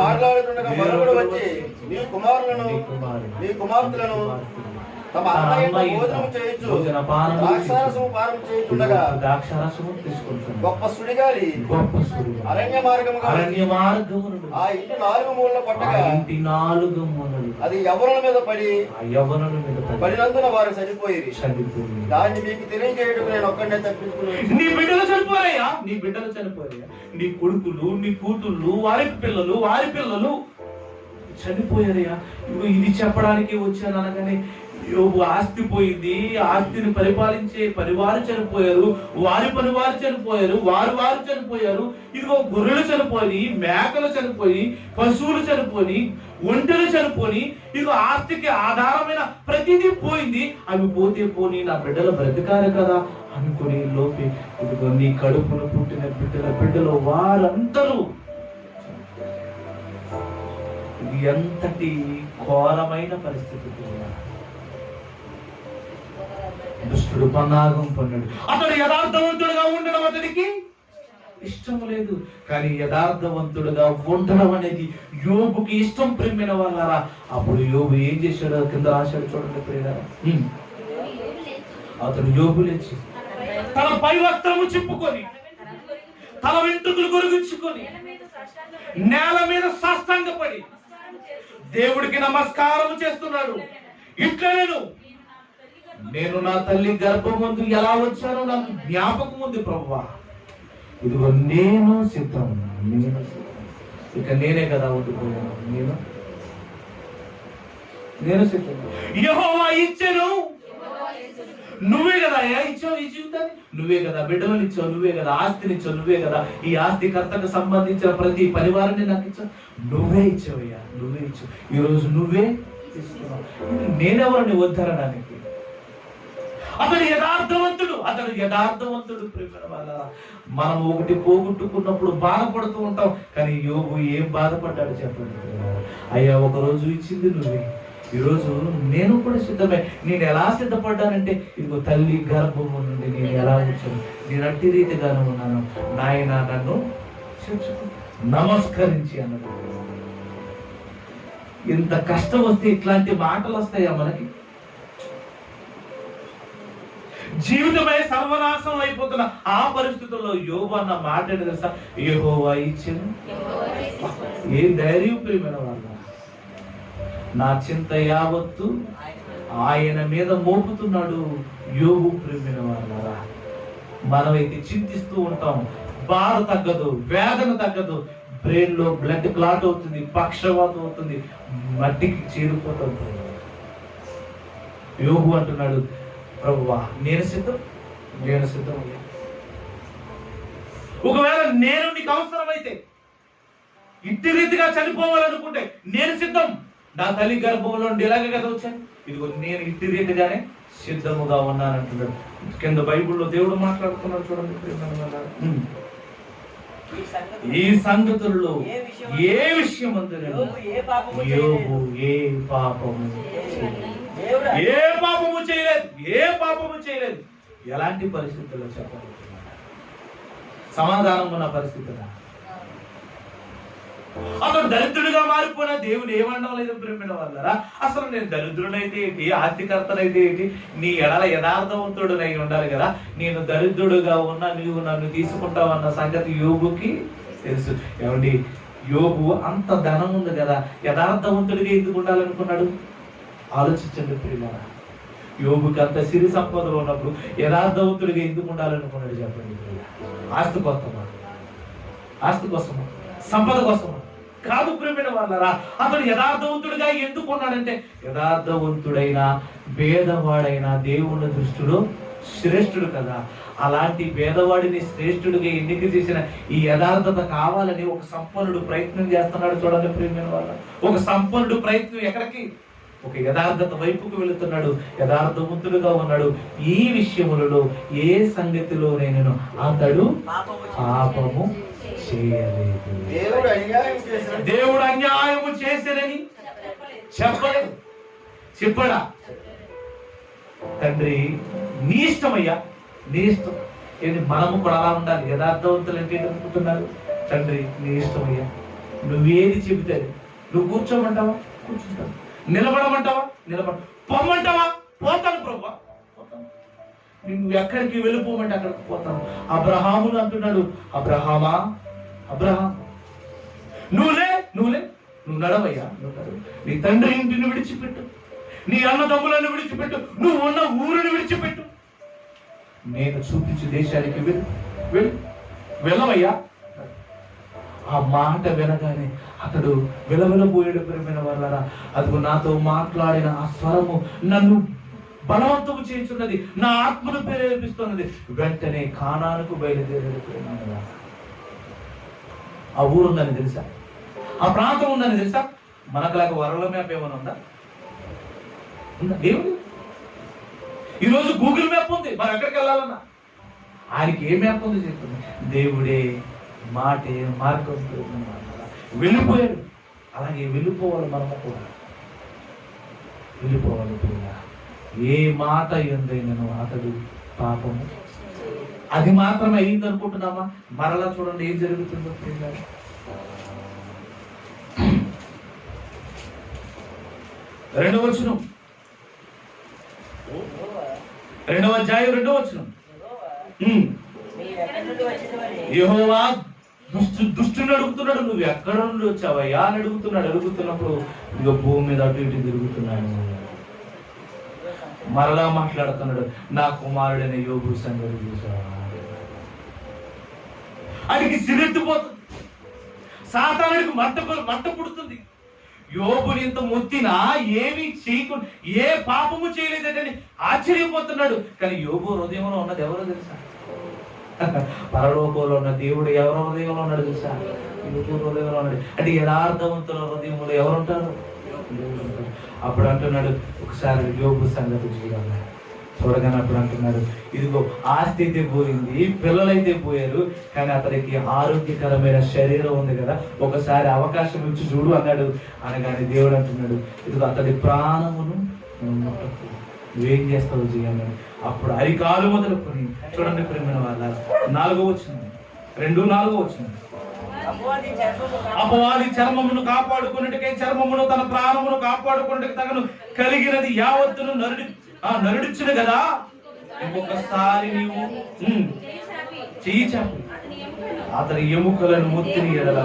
మాట్లాడుతుండగా మరొకడు వచ్చి నీ కుమార్తెలను తమ అన్నయ్యతో భోజనం చేయొచ్చు, ద్రాక్షారసము పానం చేయుచుండగా గొప్ప సుడిగాలి అరణ్య మార్గముగా ఆ ఇంటి 4 మూలల పట్టగా అది యవ్వనుల మీద పడినందున వారు చనిపోయి దాన్ని మీకు తెలియజేయడం నేను ఒక్కడే తప్పించుకున్నాను. నీ బిడ్డలు చనిపోయాయా? నీ కొడుకులు, నీ కూతుళ్ళు, వారి పిల్లలు చనిపోయారయ్యా. ఇది చెప్పడానికి వచ్చాను అనగానే యోబు ఆస్తి పోయింది, ఆస్తిని పరిపాలించే పరివారు చనిపోయారు, వారి పనివారు చనిపోయారు, వారు చనిపోయారు. ఇదిగో గొర్రెలు చనిపోయి, మేకలు చనిపోయి, పశువులు చనిపోయి, ఒంటెలు చనిపోయి, ఇదిగో ఆస్తికి ఆధారమైన ప్రతిదీ పోయింది. అవి పోతే పోని నా బిడ్డలు బ్రతికారు కదా అనుకుని లోపి ఇదిగో నీ కడుపును పుట్టిన బిడ్డలు వారందరూ. ఇది ఎంతటి ఘోరమైన పరిస్థితి. దుష్టుడు పన్నాగం పన్నాడు. అతడు యథార్థవంతుడుగా ఉండడం అతడికి ఇష్టం లేదు. కానీ యథార్థవంతుడుగా ఉండడం అనేది యోబుకి ఇష్టం ప్రేమైన వాళ్ళారా. అప్పుడు యోబు ఏం చేశాడో కింద రాశాడు చూడండి ప్రియులారా. అతడు యోబు లేచి తన పై వస్త్రము చిప్పుకొని, తన వెంట్రుకలు గొరిగించుకొని నేల మీద సాష్టాంగపడి దేవుడికి నమస్కారం చేస్తున్నాడు. ఇట్లా నేను నా తల్లి గర్భం ముందు ఎలా వచ్చానో నాకు జ్ఞాపకం ఉంది ప్రభువా. ఇదిగో నేను సిద్ధం. ఇక నేనే కదా ఉండిపోయాను. నేను సిద్ధం. యెహోవా ఇచ్చెను, నువ్వే కదా ఇచ్చావు ఈ జీవితాన్ని, నువ్వే కదా బిడ్డలను ఇచ్చావు, నువ్వే కదా ఆస్తిని ఇచ్చావు, నువ్వే కదా ఈ ఆస్తి కర్తకు సంబంధించిన ప్రతి పరివారాన్ని నాకు ఇచ్చావు, నువ్వే ఇచ్చావయ్యా, నువ్వే ఇచ్చావు. ఈరోజు నువ్వే తీసుకున్నావు. నేనెవరిని వద్దనడానికి? అతడు యథార్థవంతుడు ప్రేమ వాళ్ళ. మనం ఒకటి పోగొట్టుకున్నప్పుడు బాధపడుతూ ఉంటాం. కానీ యోబు ఏం బాధపడ్డాడు చెప్పండి. అయ్యా ఒకరోజు ఇచ్చింది నువ్వే, ఈరోజు నేను కూడా సిద్ధమే. నేను ఎలా సిద్ధపడ్డానంటే ఇదిగో తల్లి గర్భము నుండి నేను ఎలా వచ్చాను, నేను అట్టి రీతిగానే ఉన్నాను. నాయన నన్ను నమస్కరించి అన్నాడు. ఇంత కష్టం వస్తే ఇట్లాంటి మాటలు వస్తాయా మనకి? జీవితమే సర్వనాశనం అయిపోతున్న ఆ పరిస్థితుల్లో యోబు అన్న మాట తెలుసా? యెహోవా ఇచ్చెను. ఏం ధైర్యం ప్రియమైన వాళ్ళ. నా చింత యావత్తు ఆయన మీద మోపుతున్నాడు యోబు ప్రియమైన వాళ్ళ. మనమైతే చింతిస్తూ ఉంటాం, బాధ తగ్గదు, వేదన తగ్గదు, బ్రెయిన్ లో బ్లడ్ క్లాట్ అవుతుంది, పక్షవాతం అవుతుంది, మట్టికి చేరిపోతుంది. యోబు అంటున్నాడు, ప్రభువా నేను సిద్ధం. ఒకవేళ నేను నీకు అవసరమైతే ఇట్టి రీతిగా చనిపోవాలనుకుంటే నేను సిద్ధం. నా తల్లి గర్భంలో నుండి ఎలాగే కదా వచ్చాను, ఇదిగో నేను ఇట్టి రీతిగానే సిద్ధముగా ఉన్నానంటున్నాడు. కింద బైబిల్లో దేవుడు మాట్లాడుతున్నాడు చూడండి. ఈ సంగతుల్లో ఏ విషయం యోబు ఏ పాపము చేయలేదు. ఎలాంటి పరిస్థితుల్లో చెప్పాలి? సమాధానం ఉన్న పరిస్థితుల్లో. అతను దరిద్రుడిగా మారిపోయిన దేవుడు ఏమనడం లేదు ప్రేమిన వాళ్ళరా. అసలు నేను దరిద్రుడైతే ఏంటి, ఆస్తికర్తనైతే ఏంటి, నీ ఎడల యథార్థవంతుడునై ఉండాలి కదా. నేను దరిద్రుడుగా ఉన్నా నీవు నన్ను తీసుకుంటావన్న సంగతి యోబుకి తెలుసు. ఏమండి, యోబు అంత ధనం ఉంది కదా, యథార్థవంతుడిగా ఎందుకు ఉండాలనుకున్నాడు? ఆలోచించండి ప్రియులారా. యోబుకి అంత సిరి సంపదలు ఉన్నప్పుడు యథార్థవంతుడిగా ఎందుకు ఉండాలనుకున్నాడు చెప్పండి? ఆస్తి కోసమా, సంపద కోసమా? కాదు ప్రేమిన వాళ్ళరా. అతడు యథార్థవంతుడిగా ఎందుకు ఉన్నాడంటే యథార్థవంతుడైనా భేదవాడైనా దేవుని దృష్టిలో శ్రేష్ఠుడు కదా. అలాంటి పేదవాడిని శ్రేష్ఠుడిగా ఎన్నిక చేసిన ఈ యథార్థత కావాలని ఒక సంపన్నుడు ప్రయత్నం చేస్తున్నాడు. చూడండి ప్రియమైన వాళ్ళ, ఒక సంపన్నుడు ప్రయత్నం ఎక్కడికి? ఒక యథార్థత వైపుకు వెళుతున్నాడు. యథార్థవంతుడుగా ఉన్నాడు. ఈ విషయములలో ఏ సంగతిలో నేను అతడు పాపము చేయలేదు. దేవుడు అన్యాయము చేశానని చెప్పలేదు. చెప్పడా? తండ్రి నీ ఇష్టమయ్యా, నీ ఇష్టం. ఏంటి మనము కూడా అలా ఉండాలి. యథార్థవంతులు అంటే అనుకుంటున్నారు. తండ్రి నీ ఇష్టమయ్యా, నువ్వేది చెబితే. నువ్వు కూర్చోమంటావా? కూర్చుంటావు. నిలబడమంటావా? నిలబడ. పొమ్మంటావా? పోతాను ప్రభా, పోతాను. నువ్వు ఎక్కడికి వెళ్ళిపోమంటే అక్కడికి పోతాను. అబ్రహామును అంటున్నాడు, అబ్రహామా, అబ్రహాం నువ్వులే, నువ్వు నడవయ్యా, నీ తండ్రి ఇంటిని విడిచిపెట్టు, నీ అన్నదమ్ములను విడిచిపెట్టు, నువ్వు ఉన్న ఊరిని విడిచిపెట్టు, నేను చూపించు దేశానికి వెళ్ళవయ్యా. ఆ మాట వినగానే అతడు విలవిలబోయేడు. ప్రియమైన వాళ్ళారా, అదిగో నాతో మాట్లాడిన ఆ స్వరము నన్ను బలవంతము చేస్తున్నది, నా ఆత్మను ప్రేరేపిస్తున్నది. వెంటనే కానానుకు బయలుదేరాడు. ప్రియమైన ఆ ఊరు ఉందని తెలుసా? ఆ ప్రాంతం ఉందని తెలుసా? మనకులాగా వరల మ్యాప్ ఏమైనా ఉందా? దేవుడు ఈరోజు గూగుల్ మ్యాప్ ఉంది, మరి ఎక్కడికి వెళ్ళాలన్నా ఆయనకి ఏ మ్యాప్ ఉంది చెప్తుంది. దేవుడే మాటే మార్గం వెళ్ళిపోయాడు. అలాగే వెళ్ళిపోవాలి, మనము కూడా వెళ్ళిపోవాలి. ఏ మాట ఎందైనను అతడు పాపము. అది మాత్రమే అయింది అనుకుంటున్నామా? మరలా చూడండి ఏం జరుగుతుందో. 2వ వచనం, 2వ అధ్యాయం 2వ వచనం. యెహోవా దుష్టుని అడుగుతున్నాడు, నువ్వు ఎక్కడ నుండి వచ్చావయ్యా అని అడుగుతున్నాడు. అడుగుతున్నప్పుడు ఇక భూమి మీద అటు ఇటు తిరుగుతున్నాడు. మరలా మాట్లాడుతున్నాడు, నా కుమారుడైన యోబు సంగతి చూసావా? ఆయనకి సిరెత్తిపోతుంది. సాతానుడికి మంట పుడుతుంది. యోబుని ఇంత మొత్తినా ఏమీ చేయకుండా, ఏ పాపము చేయలేదని ఆశ్చర్యపోతున్నాడు. కానీ యోబు హృదయంలో ఉన్నది ఎవరో తెలుసా? పరలోకంలో ఉన్న దేవుడు ఎవరో హృదయంలో ఉన్నాడు తెలుసా? యోబు హృదయంలో ఉన్నాడు. అంటే యథార్థవంతుల హృదయంలో ఎవరుంటారు? అప్పుడు అంటున్నాడు, ఒకసారి యోబు సంగతి చూడగానే అప్పుడు అంటున్నాడు, ఇదిగో ఆస్తి అయితే పోయింది, పిల్లలైతే పోయారు, కానీ అతనికి ఆరోగ్యకరమైన శరీరం ఉంది కదా, ఒకసారి అవకాశం ఇచ్చి చూడు అన్నాడు. అనగానే దేవుడు అంటున్నాడు, ఇదిగో అతడి ప్రాణమును నువ్వేం చేస్తావు చేయాలని. అప్పుడు అరికాలు మొదలుకొని చూడండి ప్రేమైన వాళ్ళ 4వ వచనం, 2:4 వచనం. అపవాది చర్మమును కాపాడుకున్నట్టుకై చర్మమును తన ప్రాణమును కాపాడుకున్నట్టుకు తగను కలిగినది యావత్తును నరుడిచ్చును కదా. ఇంకొకసారి నీవు చెయ్యి చాపు అతని ఎముకలను మొత్తిని ఎడల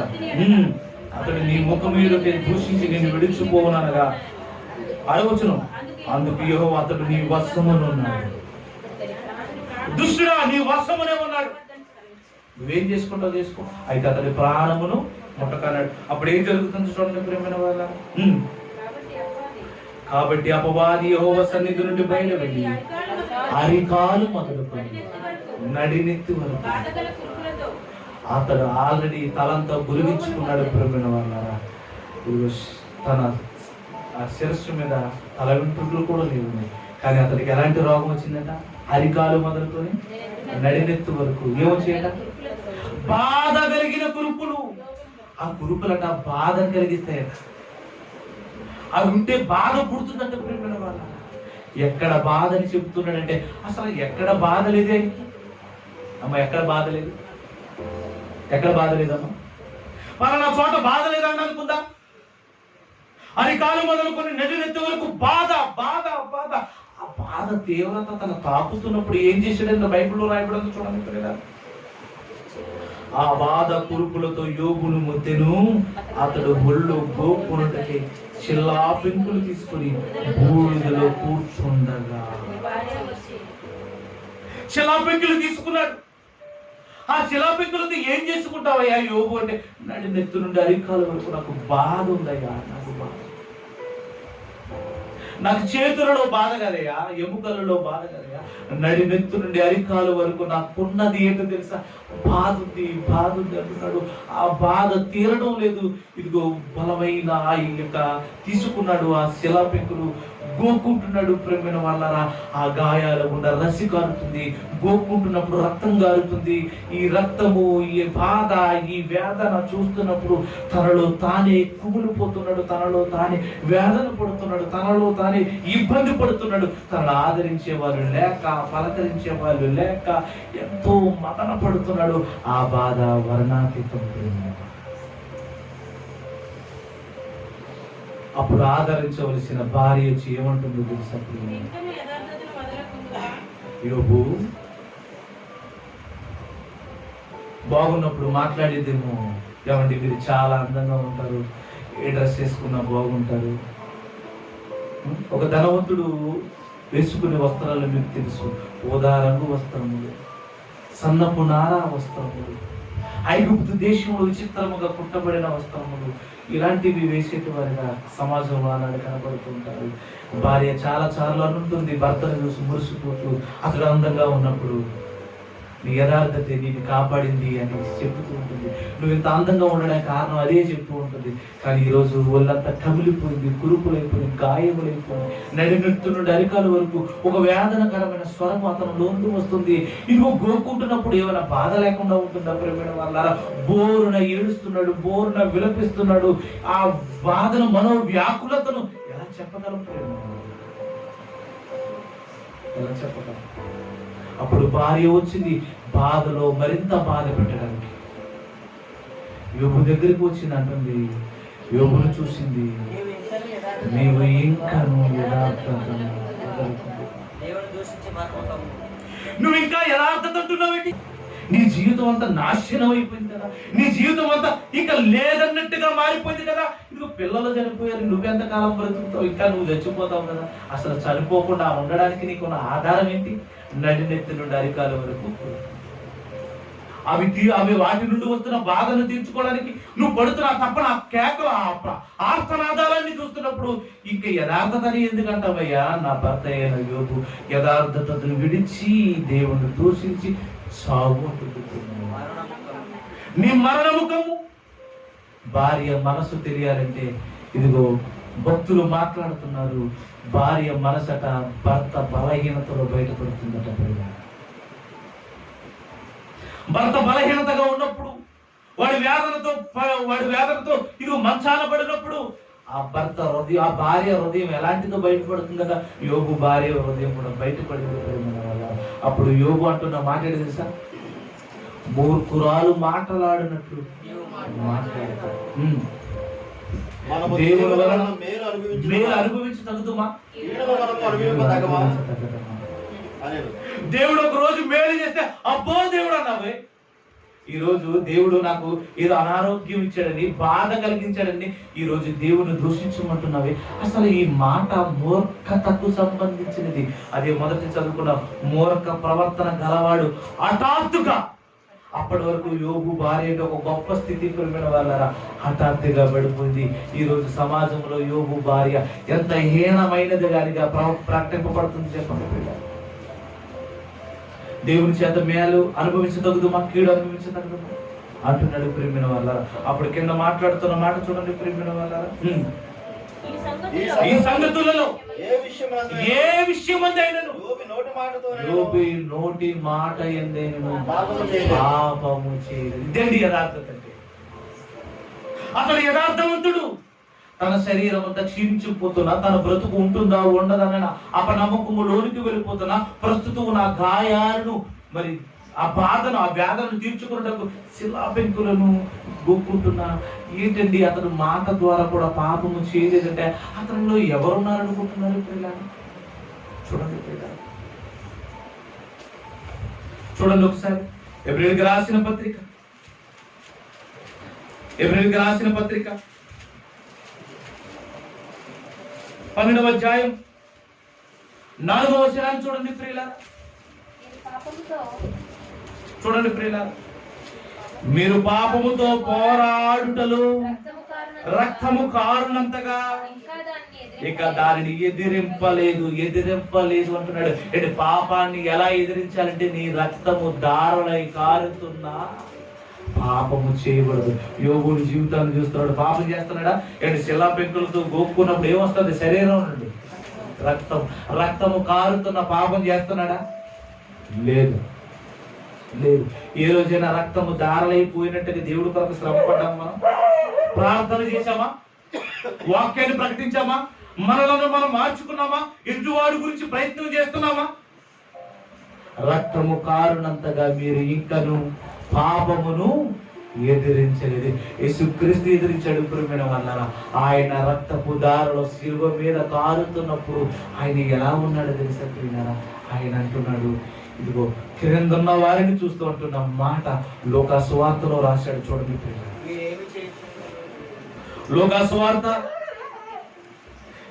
అతడు నీ ముఖం మీద దూషించి నేను విడిచిపోనగా అడవచ్చును. అందుకు యెహోవా అతడు నీ వశమున ఉన్నాడు. దుష్టుడా, నీ వశమునే ఉన్నాడు, నువ్వేం చేసుకుంటావు చేసుకో. అయితే అతడి ప్రాణమును ముట్టకన్నాడు. అప్పుడు ఏం జరుగుతుంది చూడండి ప్రియమైన వాళ్ళ. కాబట్టి అపవాది యెహోవా సన్నిధి నుండి బయట వెళ్ళి అరికాలు మొదలుకొని నడినెత్తి వరకు అతడు ఆల్రెడీ తలంతా గురిగించుకున్నాడు. ప్రియమైన వాళ్ళ, తన శిరస్సు మీద తల వెంట్రుకలు కూడా లేవు. కానీ అతడికి ఎలాంటి రోగం వచ్చిందట? అరికాలు మొదలుకొని నడినెత్తు వరకు ఏమొచ్చేయట? బాధ కలిగిన కురుపులు. ఆ కురుపులట బాధ కలిగిస్తాయట. అవి ఉంటే బాధ పుడుతుందంటే ప్రేమ వాళ్ళ. ఎక్కడ బాధ అని చెప్తున్నాడంటే అసలు ఎక్కడ బాధ లేదే అమ్మ, ఎక్కడ బాధ లేదు, ఎక్కడ బాధ లేదమ్మా. పలానా చోట బాధ లేదని అనుకుందా? అరికాలు మొదలుకొని నడినెత్తి వరకు బాధ బాధ బాధ. ఆ బాధ తీవ్రత తన తాకుతున్నప్పుడు ఏం చేశాడంటే బైబిల్లో రాయబడింది చూడండి కదా. ఆ బాధ కురుపులతో యోబును మొత్తెను. అతడు ఒళ్ళు గోపునటకి చిల్లా పెంకులు తీసుకుని బూడిదలో కూర్చుండగా చిల్లా పెంకులు తీసుకున్నాడు. ఆ చిల్లా పెంకులతో ఏం చేసుకుంటావయ్యా యోబు అంటే, నడినెత్తు నుండి అరికాల వరకు నాకు బాధ ఉందయ్యా, నాకు బాధ, నాకు చేతులలో బాధ కదయా, ఎముకలలో బాధ కదయా, నడినెత్తు నుండి అరికాలు వరకు నాకున్నది ఏంటో తెలుసా, బాధ ఉంది అంటున్నాడు. ఆ బాధ తీరడం లేదు. ఇదిగో బలమైన ఈ యొక్క తీసుకున్నాడు ఆ శిలా పెంకులు, గోక్కుంటున్నాడు. ప్రేమైన వాళ్ళరా, ఆ గాయాల గుండా రసి కారుతుంది, గోక్కుంటున్నప్పుడు రక్తం కారుతుంది. ఈ రక్తము, ఈ బాధ, ఈ వేదన చూస్తున్నప్పుడు తనలో తానే కుమిలిపోతున్నాడు, తనలో తానే వేదన పడుతున్నాడు, తనలో తానే ఇబ్బంది పడుతున్నాడు. తనను ఆదరించే వాళ్ళు లేక, పలకరించే వాళ్ళు లేక ఎంతో మదన పడుతున్నాడు. ఆ బాధ వర్ణాతీతం. అప్పుడు ఆదరించవలసిన భార్య వచ్చి ఏమంటుందో తెలుసా? యోబు బాగున్నప్పుడు మాట్లాడేదేమో, ఏమండి మీరు చాలా అందంగా ఉంటారు, ఏ డ్రెస్ వేసుకున్నా బాగుంటారు. ఒక ధనవంతుడు వేసుకునే వస్త్రాలు మీకు తెలుసు, ఊదా రంగు వస్త్రములు, సన్నపు నారా వస్త్రములు, ఐగుప్తు దేశంలో విచిత్రముగా కుట్టబడిన వస్త్రములు, ఇలాంటివి వేసేటివారిగా సమాజంలో ఆనాడు కనబడుతుంటారు. భార్య చాలా చాలా అనుంటుంది భర్తను చూసి మురిసిపోతూ, అతడు అందంగా ఉన్నప్పుడు నీ యథార్థతే నీకు కాపాడింది అని చెప్తూ ఉంటుంది. నువ్వు ఇంత అందంగా ఉండడానికి కారణం అదే చెప్తూ ఉంటుంది. కానీ ఈరోజు ఒళ్ళంతా కమిలిపోయింది, కురుపులైపోయింది, గాయములైపోయింది, నడినెత్తు నుండి అరికాల వరకు ఒక వేదనకరమైన స్వరం అతను లోందు వస్తుంది. ఇదిగో గోక్కుంటున్నప్పుడు ఏమైనా బాధ లేకుండా ఉంటుందా? ప్రేమైన వాళ్ళ బోరున ఏడుస్తున్నాడు, బోరున విలపిస్తున్నాడు. ఆ బాధను, మనోవ్యాకులతను ఎలా చెప్పగలం? ఎలా చెప్పగలం? అప్పుడు భార్య వచ్చింది బాధలో మరింత బాధ పెట్టడానికి. యోబు దగ్గరికి వచ్చింది, అంటుంది, యోబును చూసింది, నీవు ఇంకా నువ్వు ఇంకా యథార్థత అంటున్నావేంటి? నీ జీవితం అంతా నాశనం అయిపోయింది కదా, నీ జీవితం అంతా ఇక లేదన్నట్టుగా మారిపోయింది కదా. ఇదిగో పిల్లలు చనిపోయారు, నువ్వెంతకాలం బ్రతుకుతావు? ఇంకా నువ్వు చచ్చిపోతావు కదా. అసలు చనిపోకుండా ఉండడానికి నీకున్న ఆధారం ఏంటి? నడినెత్తి నుండి అరికాల వరకు అవి వాటి నుండి వస్తున్న బాధను తీర్చుకోవడానికి నువ్వు పడుతున్న తప్పన ఆ కేకలు, ఆర్తనాదాలన్నీ చూస్తున్నప్పుడు ఇంకా యథార్థతని ఎందుకంటావయ్యా? నా భర్త అయిన యోబు యథార్థతను విడిచి దేవుణ్ణి దూషించి సాగు నీ మరణముఖము. భార్య మనసు తెలియాలంటే ఇదిగో భక్తులు మాట్లాడుతున్నారు, భార్య మనసట భర్త బలహీనతలో బయటపడుతుందట. భర్త బలహీనతగా ఉన్నప్పుడు, వాడి వేదనతో ఇది మంచాన పడినప్పుడు ఆ భార్య హృదయం ఎలాంటిదో బయటపడుతుందట. యోబు భార్య హృదయం కూడా బయటపడింది. అప్పుడు యోబు అంటున్న మాట ఏంటి తెలుసా? మూర్ఖురాలు మాటలాడినట్లు మాట్లాడతారు. దేవుని వలన మేలు అనుభవించి తగ్గుతుమా? దేవుడు ఒక రోజు మేలు చేస్తే అబ్బో దేవుడు అన్నావే. ఈ రోజు దేవుడు నాకు ఏదో అనారోగ్యం ఇచ్చాడని, బాధ కలిగించాడని ఈ రోజు దేవుని దూషించమంటున్నావే. అసలు ఈ మాట మూర్ఖతకు సంబంధించినది. అదే మొదటి చదువుకున్న మూర్ఖ ప్రవర్తన గలవాడు హఠాత్తుగా, అప్పటి వరకు యోబు భార్య ఒక గొప్ప స్థితి పెరిగిన వాళ్ళ హఠాత్తుగా పడిపోయింది. ఈ రోజు సమాజంలో యోబు భార్య ఎంత హీనమైనది గానిగా ప్రకటింపబడుతుంది చెప్పండి. దేవుని చేత మేలు అనుభవించదగుదుమా, కీడు అనుభవించదగుదుమా అంటున్నాడు ప్రేమిన వాళ్ళ. అప్పుడు కింద మాట్లాడుతున్న మాట చూడండి ప్రేమిన వాళ్ళ. ఈ సంగతులలో ఏ విషయమందైనను యోబు నోటి మాట ఎందైనను పాపము చేయలేదు. ఇదండి యథార్థత అంటే. అతడు యథార్థవంతుడు. తన శరీరం అంతా క్షీణించిపోతున్నా, తన బ్రతుకు ఉంటుందా ఉండదన్న అపనమ్మకము లోనికి వెళ్ళిపోతున్నా, ప్రస్తుతం నా గాయాలను, మరి ఆ బాధను, ఆ వ్యాధులను తీర్చుకున్నట్టు శిలా పెంకులను గొక్కుంటున్నా. ఏంటండి అతను మాట ద్వారా కూడా పాపము చేయలేదంటే అతనిలో ఎవరున్నారనుకుంటున్నారు? పిల్లలు చూడండి, చూడండి ఒకసారి ఎబ్రిల్కి రాసిన పత్రిక, ఎబ్రిల్కి రాసిన పత్రిక 12వ అధ్యాయం 4వ వచనాన్ని చూడండి ప్రియులారా. చూడండి ప్రియులారా, మీరు పాపముతో పోరాడుటలో రక్తము కారునంతగా ఇక దానిని ఎదిరింపలేదు అంటున్నాడు. అంటే పాపాన్ని ఎలా ఎదిరించాలంటే నీ రక్తము ధారలై కారుతున్నా పాపము చేయకూడదు. యోగుడి జీవితాన్ని చూస్తున్నాడు, పాపం చేస్తున్నాడా? అంటే శిలా పెంకులతో గోక్కున్నప్పుడు ఏమొస్తుంది? శరీరం నుండి రక్తము కారుతున్న పాపం చేస్తున్నాడా? లేదు. ఏ రోజైనా రక్తము ధారలైపోయినట్టుగా దేవుడి కొరకు శ్రమ పడ్డాం? మనం ప్రార్థన చేశామా? వాక్యాన్ని ప్రకటించామా? మనలను మనం మార్చుకున్నామా? ఎదుటివాడి గురించి ప్రయత్నం చేస్తున్నామా? రక్తము కారునంతగా మీరు ఇంకను పాపమును ఎదిరించలేదు. యేసుక్రీస్తు ఎదిరించాడు. ప్రియమైన వాళ్ళారా, ఆయన రక్తపు దారలో శిలువ మీద కారుతున్నప్పుడు ఆయన ఎలా ఉన్నాడో తెలుసా ప్రియులారా? ఆయన అంటున్నాడు, ఇదిగో క్రిందున్న వారిని చూస్తూ అంటున్న మాట లోకా సువార్తలో రాశాడు. చూడండి ప్రియులారా, లోకా సువార్త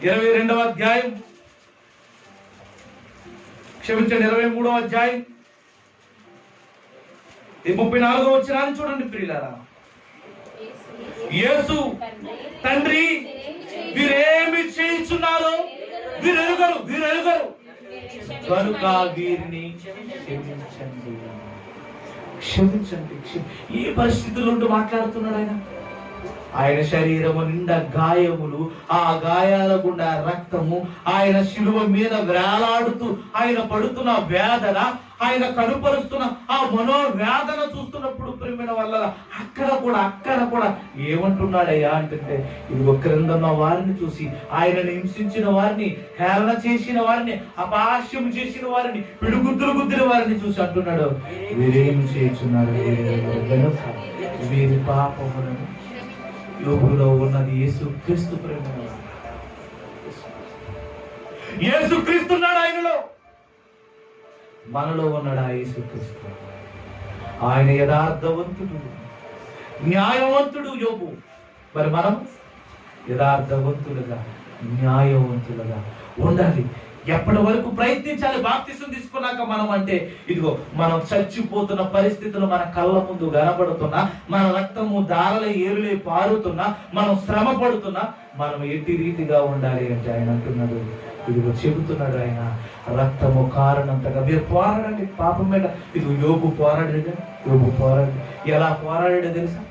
22వ అధ్యాయం, క్షమించండి 23వ అధ్యాయం 34వ వచనాన్ని చూడండి ప్రియులారా. యేసు, తండ్రి వీరేమి చేయుచున్నారో వీరెరుగరు కనుక వీరిని క్షమించండి. ఏ పరిస్థితుల్లో ఉంటూ మాట్లాడుతున్నాడు ఆయన శరీరము నిండా గాయములు, ఆ గాయాల గుండా రక్తము, ఆయన శిలువ మీద వేలాడుతూ ఆయన పడుతున్న వేదన, ఆయన కనుపరుస్తున్న ఆ మనోవేదన చూస్తున్నప్పుడు ప్రేమైన వల్ల అక్కడ కూడా ఏమంటున్నాడయ్యా అంటే, ఇదిగో క్రిందన్న వారిని చూసి, ఆయనను హింసించిన వారిని, హేళన చేసిన వారిని, అపహాస్యం చేసిన వారిని, పిడుగుద్దులు వారిని చూసి అంటున్నాడు, వీరేమి చేయుచున్నారు గనుక వీరి పాపములను. యోగులో ఉన్నది యేసుక్రీస్తు ప్రేమ. యేసుక్రీస్తున్నాడు ఆయనలో, మనలో ఉన్నాడు ఆ యేసుక్రీస్తు. ఆయన యథార్థవంతుడు, న్యాయవంతుడు యోగు. మరి మనం యథార్థవంతులుగా, న్యాయవంతులుగా ఉండాలి. ఎప్పటి వరకు ప్రయత్నించాలి? బాప్తిసం తీసుకున్నాక మనం అంటే, ఇదిగో మనం చచ్చిపోతున్న పరిస్థితులు మన కళ్ళ ముందు కనబడుతున్నా, మన రక్తము దారలై ఏరులై పారుతున్నా, మనం శ్రమ పడుతున్నా, మనం ఎట్టి రీతిగా ఉండాలి అంటే ఆయన అంటున్నాడు, ఇదిగో చెబుతున్నాడు ఆయన, రక్తము కారణంతగా మీరు పోరాడండి పాపం మీద. ఇదిగో యోగు పోరాడాడు. ఎలా పోరాడాడో తెలుసా?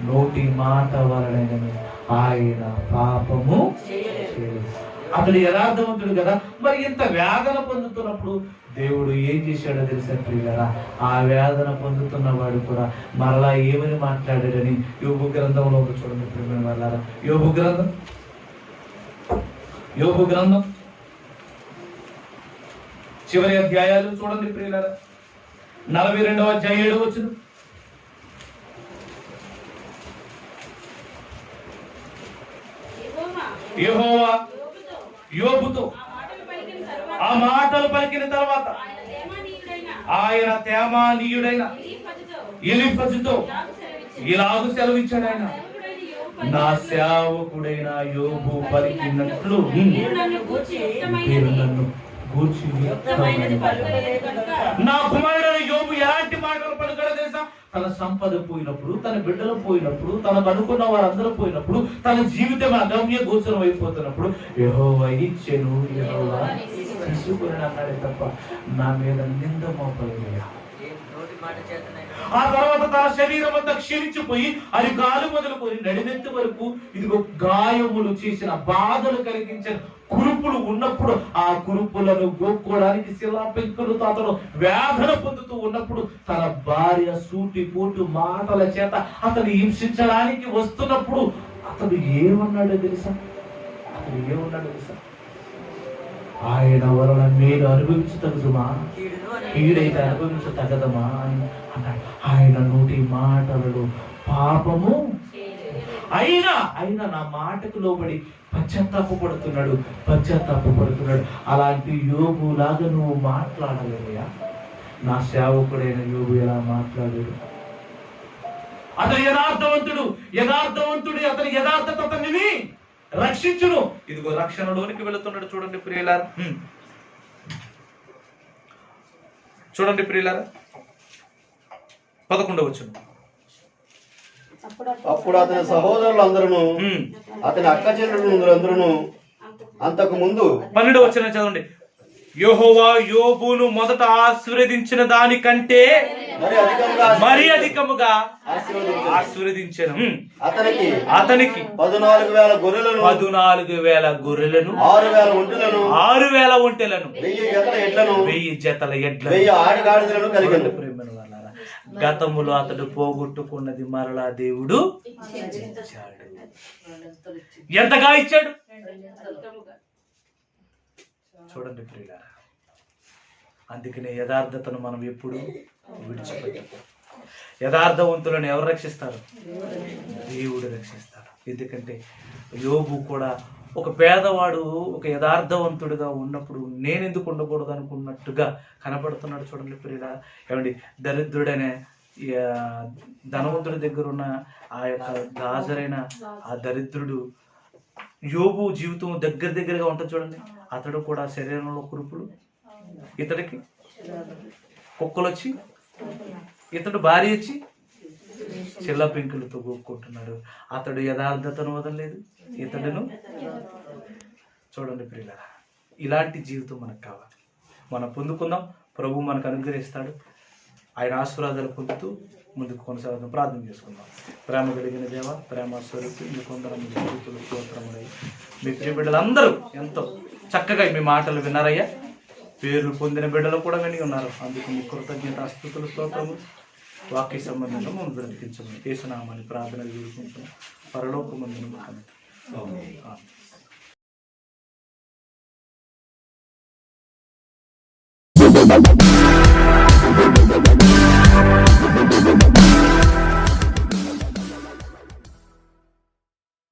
నోటి మాట వలన ఆయన పాపము చేయలేదు. అతడు యథార్థవంతుడు కదా. మరి ఇంత వేదన పొందుతున్నప్పుడు దేవుడు ఏం చేశాడో తెలుసా ప్రియులారా? ఆ వేదన పొందుతున్నవాడు కూడా మరలా ఏమని మాట్లాడాడని యోబు గ్రంథంలో చూడండి ప్రియమైన వాళ్ళారా. యోబు గ్రంథం చివరి అధ్యాయాలు చూడండి ప్రియులారా. 42వ అధ్యాయం 7వ వచనం. యెహోవా యోబుతో ఆ మాటలు పలికిన తర్వాత ఆయన తేమానీయుడైన ఎలీఫజుతో ఇలాగు సెలవిచ్చాడు, ఆయన నా సేవకుడైన యోబు పలికినట్లు మీరు నన్ను గూర్చి నా కుమారుడైన యోబు ఎలాంటి మాటలు పలుకడో తెలుసా? తన సంపద పోయినప్పుడు, తన బిడ్డలు పోయినప్పుడు, తనకు అనుకున్న వారందరూ పోయినప్పుడు, తన జీవితం అగమ్య గోచరం అయిపోతున్నప్పుడు యెహోవా ఇచ్చెను, యెహోవా తీసుకుని అన్నాడే తప్ప నా మీద నింద మోపలేదయ్యా. ఆ తర్వాత తన శరీరం అంతా క్షీణించిపోయి అది కాలు మొదలుకొని నడినెత్తి వరకు ఇదిగో గాయములు చేసిన, బాధలు కలిగించిన కురుపులు ఉన్నప్పుడు ఆ కురుపులను గోక్కోవడానికి శిలా పెంకులతో అతను వేదన పొందుతూ ఉన్నప్పుడు తన భార్య సూటి పోటు మాటల చేత అతను హింసించడానికి వస్తున్నప్పుడు అతడు ఏమన్నాడో తెలుసా? ఆయన వలన మేలు అనుభవించతగదుమా, కీడైతే అనుభవించతగదమా అని అన్నాడు. ఆయన నోటి మాటలలో పాపము అయినా నా మాటకు లోబడి పశ్చాత్తాపడుతున్నాడు. అలాంటి యోబు లాగా నువ్వు మాట్లాడలేవయ్యా. నా సేవకుడైన యోబు ఎలా మాట్లాడాడు? అతను యథార్థవంతుడు. అతని యథార్థత అతనిని రక్షించును. ఇదిగో రక్షణలోనికి వెళుతున్నాడు. చూడండి ప్రియులారా, చూడండి ప్రియులారా 11వ వచనం. అప్పుడు అతని సహోదరులందరూ, అతని అక్క చెల్లెలందరూ అంతకు ముందు 12వ వచనం చదవండి. యెహోవా యోబును మొదట ఆశీర్వదించిన దానికంటే మరి అధికముగా ఆశీర్వదించెను. అతనికి 14,000 గొర్రెలను 14,000 గొర్రెలను 6,000 ఒంటెలను 1000 జతల ఎడ్లను 1000 ఆడగాడిదలను కలిగెను. ప్రేమను వాళ్ళారా, గతములో అతడు పోగొట్టుకున్నది మరలా దేవుడు ఇచ్చాడు. ఎంతగా ఇచ్చాడు చూడండి ప్రియులారా. అందుకనే యథార్థతను మనం ఎప్పుడు విడిచిపెట్టాలి. యథార్థవంతులను ఎవరు రక్షిస్తారు? దేవుడు రక్షిస్తాడు. ఎందుకంటే యోబు కూడా ఒక పేదవాడు ఒక యథార్థవంతుడిగా ఉన్నప్పుడు నేనెందుకు ఉండకూడదు అనుకున్నట్టుగా కనపడుతున్నాడు. చూడండి ప్రియులారా. ఏమండి, దరిద్రుడనే ధనవంతుడి దగ్గర ఉన్న ఆ యొక్క గాజరైన ఆ దరిద్రుడు యోబు జీవితం దగ్గరగా ఉంటుంది. చూడండి, అతడు కూడా శరీరంలో కురుపులు, ఇతడికి కుక్కలు వచ్చి, ఇతడు భార్య వచ్చి చిల్ల పెంకులతో గోక్కుంటున్నాడు. అతడు యథార్థతను వదలలేదు, ఇతడును. చూడండి ప్రియులారా, ఇలాంటి జీవితం మనకు కావాలి. మనం పొందుకుందాం. ప్రభు మనకు అనుగ్రహిస్తాడు. ఆయన ఆశీర్వాదాలు పొందుతూ ముందుకు కొనసాగుతాం. ప్రార్థన చేసుకుందాం. ప్రేమ కలిగిన దేవ, ప్రేమ స్వరూపి, మీ కొందరు స్తోత్రములై మీ ప్రియ బిడ్డలందరూ ఎంతో చక్కగా మీ మాటలు విన్నారయ్యా. పేరు పొందిన బిడ్డలు కూడా విని ఉన్నారు. అందుకు మీ కృతజ్ఞత స్తుతులు స్తోత్రము. వాక్య సంబంధంగా మనం బ్రతికించమని యేసు నామమున ప్రార్థన చేసుకుంటున్నాం. పరలోకమందున